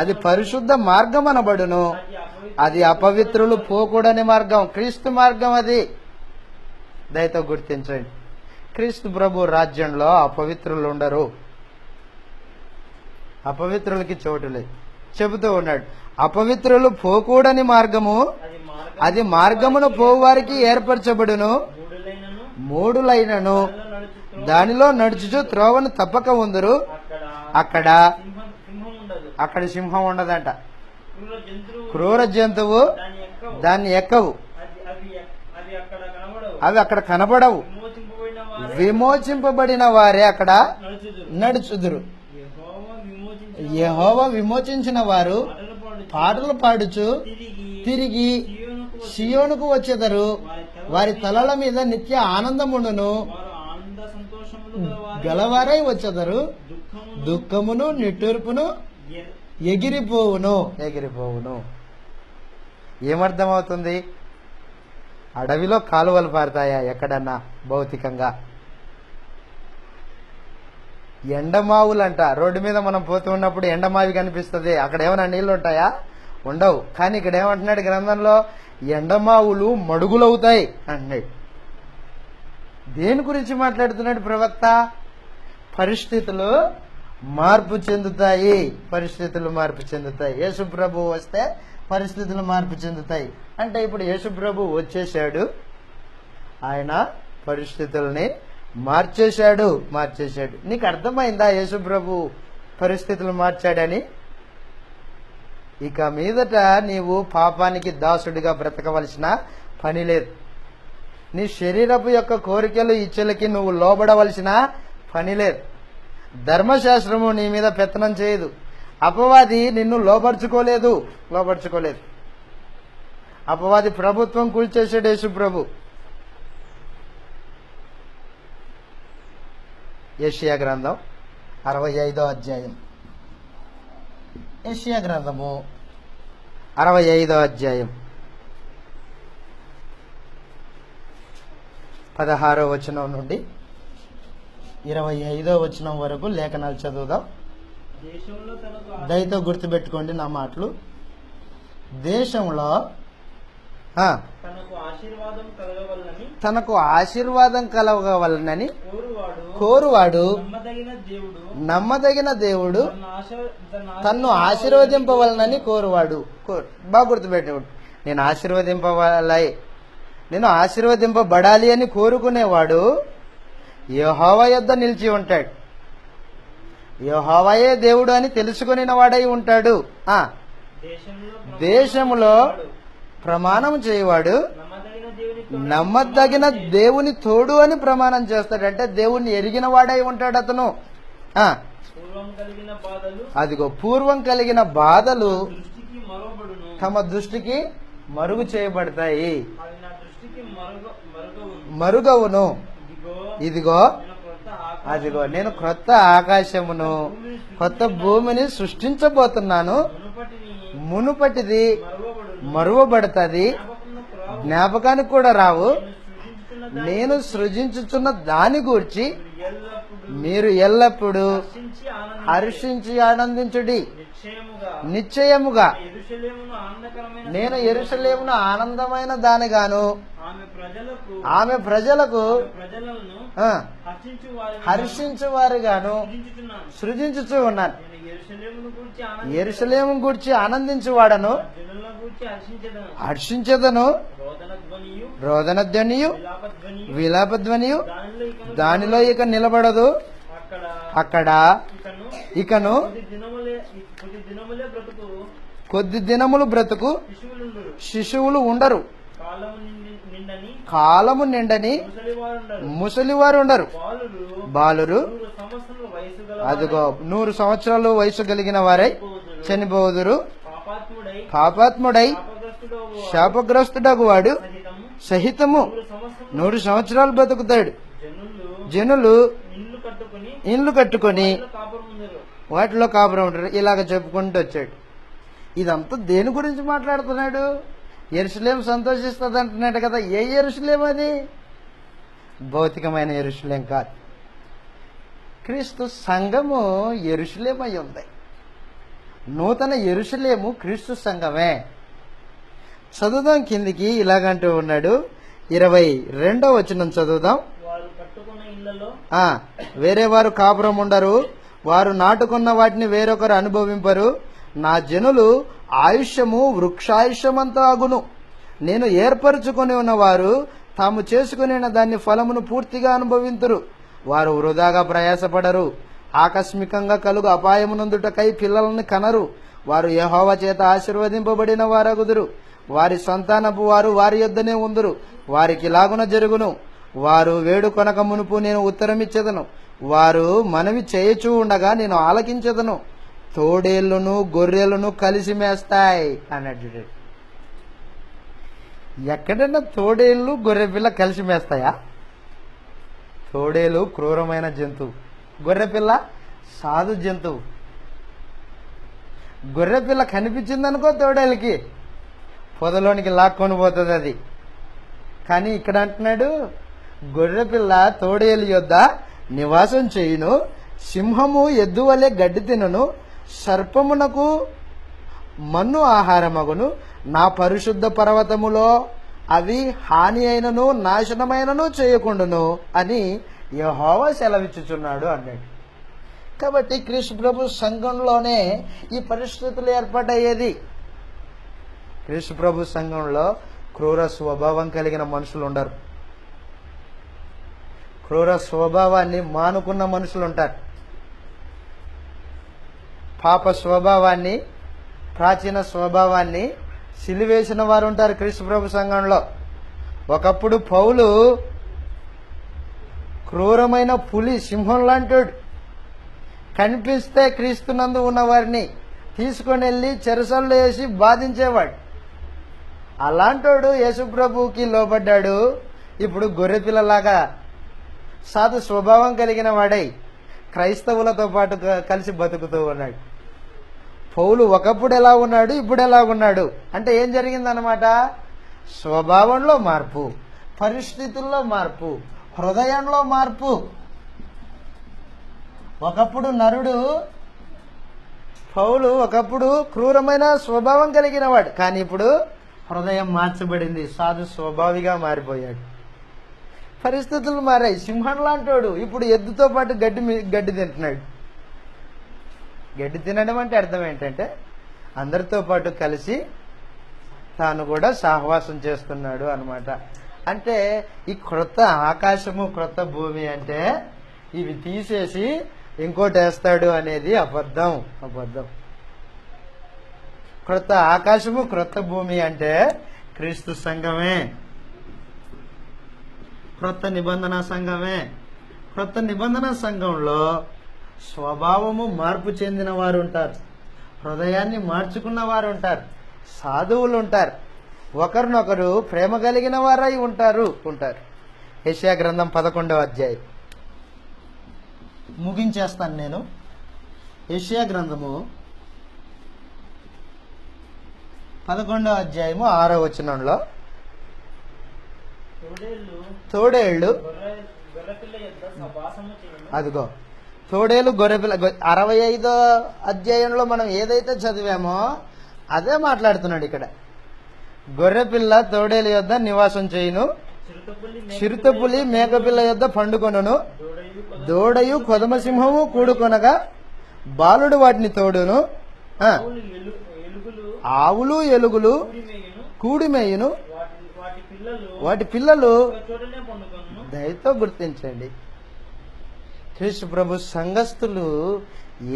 అది పరిశుద్ధ మార్గం అనబడును, అది అపవిత్రులు పోకూడని మార్గం. క్రీస్తు మార్గం అది. దయతో గుర్తించండి, క్రీస్తు ప్రభు రాజ్యంలో అపవిత్రులు ఉండరు, అపవిత్రులకి చోటు లేదు. చెబుతూ ఉన్నాడు, అపవిత్రులు పోకూడని మార్గము అది మార్గమును పోవారికి ఏర్పరచబడును, మూడులైనను దానిలో నడుచుచు త్రోవను తప్పక ఉందరు, అక్కడ సింహం ఉండదంట. క్రూర జంతువు దాన్ని ఎక్కవు, అవి అక్కడ కనబడవు. విమోచింపబడిన వారే అక్కడ నడుచుదురు. యెహోవా విమోచించిన వారు పాటలు పాడుచు తిరిగి సియోనుకు వచ్చెదరు. వారి తలల మీద నిత్య ఆనందమును గలవారై వచ్చెదరు. దుఃఖమును నిట్టూర్పును ఎగిరిపోవును. ఏమర్థమవుతుంది? అడవిలో కాలువలు పారుతాయా ఎక్కడన్నా భౌతికంగా? ఎండమావులంట. రోడ్డు మీద మనం పోతూ ఉన్నప్పుడు ఎండమావి కనిపిస్తుంది. అక్కడ ఏమైనా నీళ్లు ఉంటాయా? ఉండవు. కానీ ఇక్కడ ఏమంటున్నాడు గ్రంథంలో? ఎండమావులు మడుగులవుతాయి అంటున్నాడు. దేని గురించి మాట్లాడుతున్నాడు ప్రవక్త? పరిస్థితులు మార్పు చెందుతాయి, పరిస్థితులు మార్పు చెందుతాయి. యేసు ప్రభు వస్తే పరిస్థితులు మార్పు చెందుతాయి. అంటే ఇప్పుడు యేసు ప్రభు వచ్చేసాడు, ఆయన పరిస్థితుల్ని మార్చేశాడు. నీకు అర్థమైందా యేసు ప్రభు పరిస్థితులు మార్చాడని? ఇక మీదట నీవు పాపానికి దాసుడిగా బ్రతకవలసిన పని లేదు. నీ శరీరపు యొక్క కోరికలు ఇచ్చలకి నువ్వు లోబడవలసిన పని లేదు. ధర్మశాస్త్రము నీ మీద పెత్తనం చేయదు. అపవాది నిన్ను లోబర్చుకోలేదు. అపవాది ప్రభుత్వం కూల్చేసాడు యేసు ప్రభు. యెషయా గ్రంథం 65వ అధ్యాయం. యెషయా గ్రంథము 65వ అధ్యాయం 16వ వచనం నుండి 25వ వచనం వరకు లేఖనాలు చదువుదాం. దయతో గుర్తుపెట్టుకోండి నా మాటలు. దేశంలో తనకు ఆశీర్వాదం కలగవలనని కోరువాడు నమ్మదగిన దేవుడు తన్ను ఆశీర్వదింపవలనని కోరువాడు. బాగా గుర్తుపెట్టుకోండి. నేను ఆశీర్వదింపబడాలి అని కోరుకునేవాడు యెహోవా యొద్ద నిలిచి ఉంటాడు. యెహోవాయే దేవుడు అని తెలుసుకుని వాడై ఉంటాడు. దేశంలో ప్రమాణం చేయవాడు నమ్మదగిన దేవుని తోడు అని ప్రమాణం చేస్తాడు. అంటే దేవుణ్ణి ఎరిగిన వాడై ఉంటాడు అతను. అదిగో పూర్వం కలిగిన బాధలు తమ దృష్టికి మరుగు చేయబడతాయి, మరుగవును. ఇదిగో అదిగో నేను క్రొత్త ఆకాశమును కొత్త భూమిని సృష్టించబోతున్నాను. మునుపటిది మరువబడుతుంది, జ్ఞాపకానికి కూడా రావు. నేను సృజించుచున్న దాని గూర్చి మీరు ఎల్లప్పుడూ హర్షించి ఆనందించుడి. నిశ్చయముగా నేను యెరూషలేమును ఆనందమైన దానిగాను ఆమె ప్రజలకు హర్షించు వారుగాను సృజించుచూ ఉన్నాను. యెరూషలేము గూర్చి ఆనందించువాడను హర్షించదను. రోదన ధ్వనియు విలాప ధ్వనియు దానిలో ఇక నిలబడదు. అక్కడ ఇకను కొద్ది దినములు బ్రతుకు శిశువులు ఉండరు, కాలము నిండని ముసలివారు ఉండరు. బాలురు అదిగో 100 సంవత్సరాలు వయసు కలిగిన వారై చనిపోదురు. పాపాత్ముడై శాపగ్రస్తుడగు వాడు సహితము 100 సంవత్సరాలు బ్రతుకుతాడు. జనులు ఇండ్లు కట్టుకొని వాటిలో కాపురం ఉంటారు. ఇలాగ చెప్పుకుంటూ వచ్చాడు. ఇదంతా దేని గురించి మాట్లాడుతున్నాడు? యెరూషలేము సంతోషిస్తుంది అంటున్నాడు కదా. ఏ యెరూషలేము అది? భౌతికమైన యెరూషలేం కాదు. క్రీస్తు సంఘము యెరూషలేమై ఉంది. నూతన యెరూషలేము క్రీస్తు సంఘమే. చదువుదాం కిందికి. ఇలాగంటూ ఉన్నాడు. 22వ వచనం చదువుదాం. వేరే వారు కాపురం ఉండరు, వారు నాటుకున్న వాటిని వేరొకరు అనుభవింపరు. నా జనులు ఆయుష్యము వృక్షాయుష్యమంతా అగును. నేను ఏర్పరచుకొని ఉన్నవారు తాము చేసుకుని దాన్ని ఫలమును పూర్తిగా అనుభవింతురు. వారు వృధాగా ప్రయాసపడరు, ఆకస్మికంగా కలుగు అపాయమునందుటకై పిల్లలను కనరు. వారు యెహోవా చేత ఆశీర్వదింపబడిన వారగుదురు. వారి సంతానపు వారు వారి యొద్దనే ఉందురు. వారికి లాగున జరుగును. వారు వేడుకొనక మునుపు నేను ఉత్తరమిచ్చేదను. వారు మనవి చేయచూ ఉండగా నేను ఆలకించెదను. తోడేళ్లను గొర్రెలను కలిసి మేస్తాయి అన్నట్టు. ఎక్కడైనా తోడేళ్లు గొర్రెపిల్ల కలిసి మేస్తాయా? తోడేలు క్రూరమైన జంతువు, గొర్రెపిల్ల సాధు జంతువు. గొర్రెపిల్ల కనిపించిందనుకో తోడేళ్ళకి పొదలోనికి లాక్కొని పోతుంది అది. కానీ ఇక్కడ అంటున్నాడు గొర్రెపిల్ల తోడేలు యొద్ద నివాసం చేయును. సింహము ఎద్దు వలె గడ్డి తినును. సర్పమునకు మన్ను ఆహారమగును, నా పరిశుద్ధ పర్వతములో అవి హాని అయినను నాశనమైనను చేయకుండాను అని యెహోవా సెలవిచ్చుచున్నాడు అన్నాడు. కాబట్టి క్రీస్తు ప్రభు సంఘంలోనే ఈ పరిస్థితులు ఏర్పడ్డాయేది. క్రీస్తు ప్రభు సంఘంలో క్రూర స్వభావం కలిగిన మనుషులు ఉండరు. క్రూర స్వభావాన్ని మానుకున్న మనుషులు ఉంటారు. పాప స్వభావాన్ని, ప్రాచీన స్వభావాన్ని సిలివేసిన వారు ఉంటారు క్రీస్తు ప్రభు సంఘంలో. ఒకప్పుడు పౌలు క్రూరమైన పులి, సింహం లాంటోడు. కనిపిస్తే క్రీస్తునందు ఉన్న వారిని తీసుకొని వెళ్ళి చెరసల్లో వేసి బాధించేవాడు. అలాంటోడు యేసుప్రభువుకి లోబడ్డాడు. ఇప్పుడు గొర్రెపిల్లలాగా సాధు స్వభావం కలిగిన వాడై క్రైస్తవులతో పాటు కలిసి బతుకుతూ ఉన్నాడు. పౌలు ఒకప్పుడు ఎలా ఉన్నాడు, ఇప్పుడు ఎలా ఉన్నాడు అంటే ఏం జరిగిందనమాట? స్వభావంలో మార్పు, పరిస్థితుల్లో మార్పు, హృదయంలో మార్పు. ఒకప్పుడు నరుడు పౌలు ఒకప్పుడు క్రూరమైన స్వభావం కలిగిన వాడు, కానీ ఇప్పుడు హృదయం మార్చబడింది, సాధు స్వభావిగా మారిపోయాడు. పరిస్థితులు మారాయి. సింహం లాంటోడు ఇప్పుడు ఎద్దుతో పాటు గడ్డి తింటున్నాడు. గడ్డి తినడం అంటే అర్థం ఏంటంటే అందరితో పాటు కలిసి తాను కూడా సహవాసం చేస్తున్నాడు అన్నమాట. అంటే ఈ క్రొత్త ఆకాశము, క్రొత్త భూమి అంటే ఇవి తీసేసి ఇంకోటి వేస్తాడు అనేది అబద్ధం. క్రొత్త ఆకాశము, క్రొత్త భూమి అంటే క్రీస్తు సంఘమే, క్రొత్త నిబంధన సంఘమే. క్రొత్త నిబంధన సంఘంలో స్వభావము మార్పు చెందిన వారు ఉంటారు, హృదయాన్ని మార్చుకున్న వారు ఉంటారు, సాధువులు ఉంటారు, ఒకరినొకరు ప్రేమ కలిగిన వారై ఉంటారు. యెషయా గ్రంథం 11వ అధ్యాయం ముగించేస్తాను నేను. యెషయా గ్రంథము 11వ అధ్యాయము 6వ వచనంలో తోడేళ్లు అదిగో తోడేలు గొర్రెపిల్ల 65వ అధ్యాయంలో మనం ఏదైతే చదివామో అదే మాట్లాడుతున్నాడు ఇక్కడ. గొర్రెపిల్ల తోడేలు యొద్ద నివాసం చేయును, చిరుతపులి మేకపిల్ల యొద్ద పండుకొనును, దూడయు కొదమసింహము కూడుకొనగా బాలుడు వాటిని తోడును, ఆవులు ఎలుగులు కూడిమేయును, వాటి పిల్లలు దయతో గుర్తించండి. క్రీస్తు ప్రభు సంఘస్థులు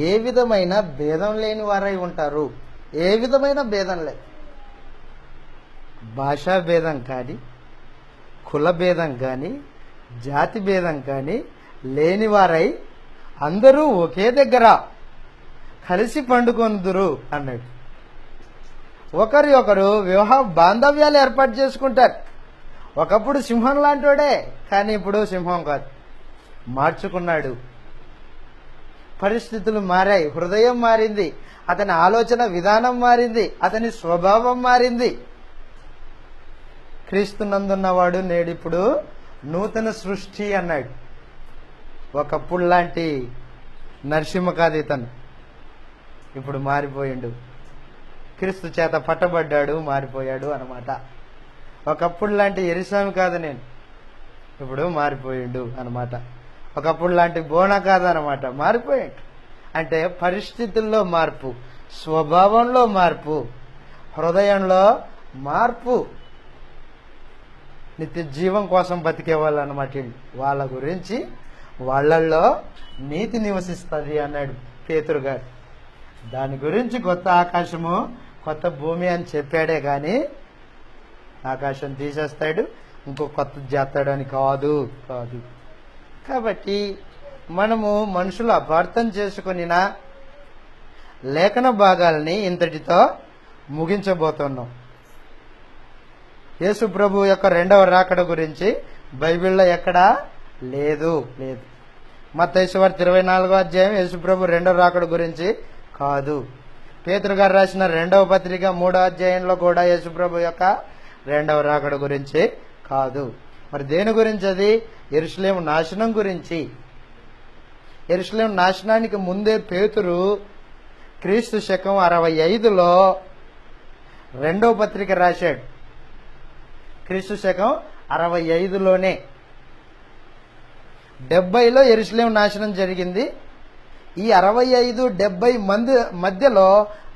ఏ విధమైన భేదం లేని వారై ఉంటారు. ఏ విధమైన భేదం లేదు. భాషా భేదం కానీ, కుల భేదం కానీ, జాతి భేదం కానీ లేని వారై అందరూ ఒకే దగ్గర కలిసి పండుకొనుదురు అన్నాడు. ఒకరి ఒకరు వివాహ బాంధవ్యాలు ఏర్పాటు చేసుకుంటారు. ఒకప్పుడు సింహం లాంటోడే, కానీ ఇప్పుడు సింహం కాదు, మార్చుకున్నాడు. పరిస్థితులు మారాయి, హృదయం మారింది, అతని ఆలోచన విధానం మారింది, అతని స్వభావం మారింది. క్రీస్తునందున్నవాడు నేడిప్పుడు నూతన సృష్టి అన్నాడు. ఒకప్పుడు లాంటి నరసింహ కాదు ఇతను, ఇప్పుడు మారిపోయిండు. క్రీస్తు చేత పట్టబడ్డాడు, మారిపోయాడు అన్నమాట. ఒకప్పుడు లాంటి ఎరిసామి కాదు నేను, ఇప్పుడు మారిపోయిండు అన్నమాట. ఒకప్పుడు లాంటి బోనా కాదు అన్నమాట, మారిపోయాడు. అంటే పరిస్థితుల్లో మార్పు, స్వభావంలో మార్పు, హృదయంలో మార్పు. నిత్య జీవం కోసం బతికే వాళ్ళు అన్నమాట. వాళ్ళ గురించి వాళ్ళల్లో నీతి నివసిస్తుంది అన్నాడు పేతురు గారు. దాని గురించి కొత్త ఆకాశము, కొత్త భూమి అని చెప్పాడే కానీ ఆకాశం తీసేస్తాడు, ఇంకో కొత్త చేస్తాడు అని కాదు. కాబట్టి మనము మనుషులు అపార్థం చేసుకునిన లేఖన భాగాల్ని ఇంతటితో ముగించబోతున్నాం. యేసు ప్రభు యొక్క రెండవ రాకడ గురించి బైబిల్లో ఎక్కడా లేదు. మత్తయి సువార్త 24వ అధ్యాయం యేసు ప్రభు రెండవ రాకడ గురించి కాదు. పేతురు గారు రాసిన 2వ పత్రిక 3వ అధ్యాయంలో కూడా యేసు ప్రభు యొక్క రెండవ రాకడ గురించి కాదు. మరి దేని గురించి అది? యెరూషలేము నాశనం గురించి. యెరూషలేము నాశనానికి ముందే పేతురు క్రీస్తు శకం 65లో రెండవ పత్రిక రాశాడు. క్రీస్తు శకం 65లోనే. 70లో యెరూషలేము నాశనం జరిగింది. ఈ 65-70 మధ్యలో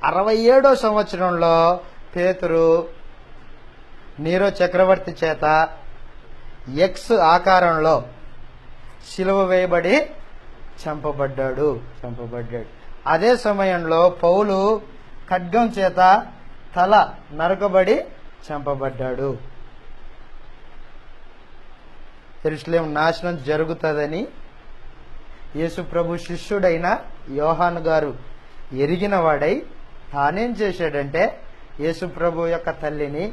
67వ సంవత్సరంలో పేతురు నీరో చక్రవర్తి చేత ఎక్స్ ఆకారంలో సిలువ వేయబడి చంపబడ్డాడు. అదే సమయంలో పౌలు ఖడ్గం చేత తల నరకబడి చంపబడ్డాడు. యెరూషలేము నాశనం జరుగుతుందని యేసు ప్రభు శిష్యుడైన యోహాను గారు ఎరిగిన వాడై తానేం చేశాడంటే యేసు ప్రభు యొక్క తల్లిని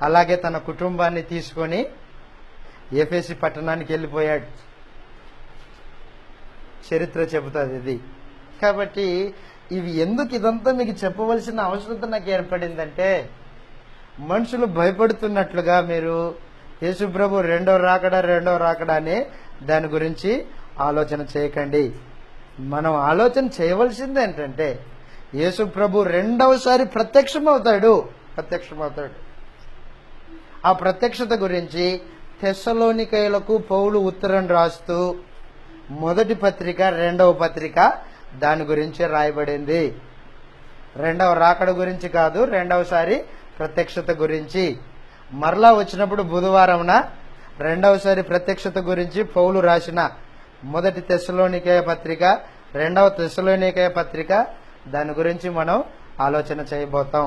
అలాగే తన కుటుంబాన్ని తీసుకొని ఎఫెసు పట్టణానికి వెళ్ళిపోయాడు. చరిత్ర చెబుతుంది ఇది. కాబట్టి ఇదంతా మీకు చెప్పవలసిన అవసరం నాకు ఏర్పడిందంటే, మనుషులు భయపడుతున్నట్లుగా మీరు యేసు ప్రభు రెండవ రాకడా అని దాని గురించి ఆలోచన చేయకండి. మనం ఆలోచన చేయవలసింది ఏంటంటే యేసు ప్రభు రెండవసారి ప్రత్యక్షమవుతాడు. ఆ ప్రత్యక్షత గురించి తెస్సలోనికయులకు పౌలు ఉత్తరం రాస్తూ మొదటి పత్రిక, రెండవ పత్రిక దాని గురించి రాయబడింది. రెండవ రాకడ గురించి కాదు, రెండవసారి ప్రత్యక్షత గురించి. మరలా వచ్చినప్పుడు బుధవారంన రెండవసారి ప్రత్యక్షత గురించి పౌలు రాసిన మొదటి తెస్సలోనికయ పత్రిక, రెండవ తెస్సలోనికయ పత్రిక దాని గురించి మనం ఆలోచన చేయబోతాం.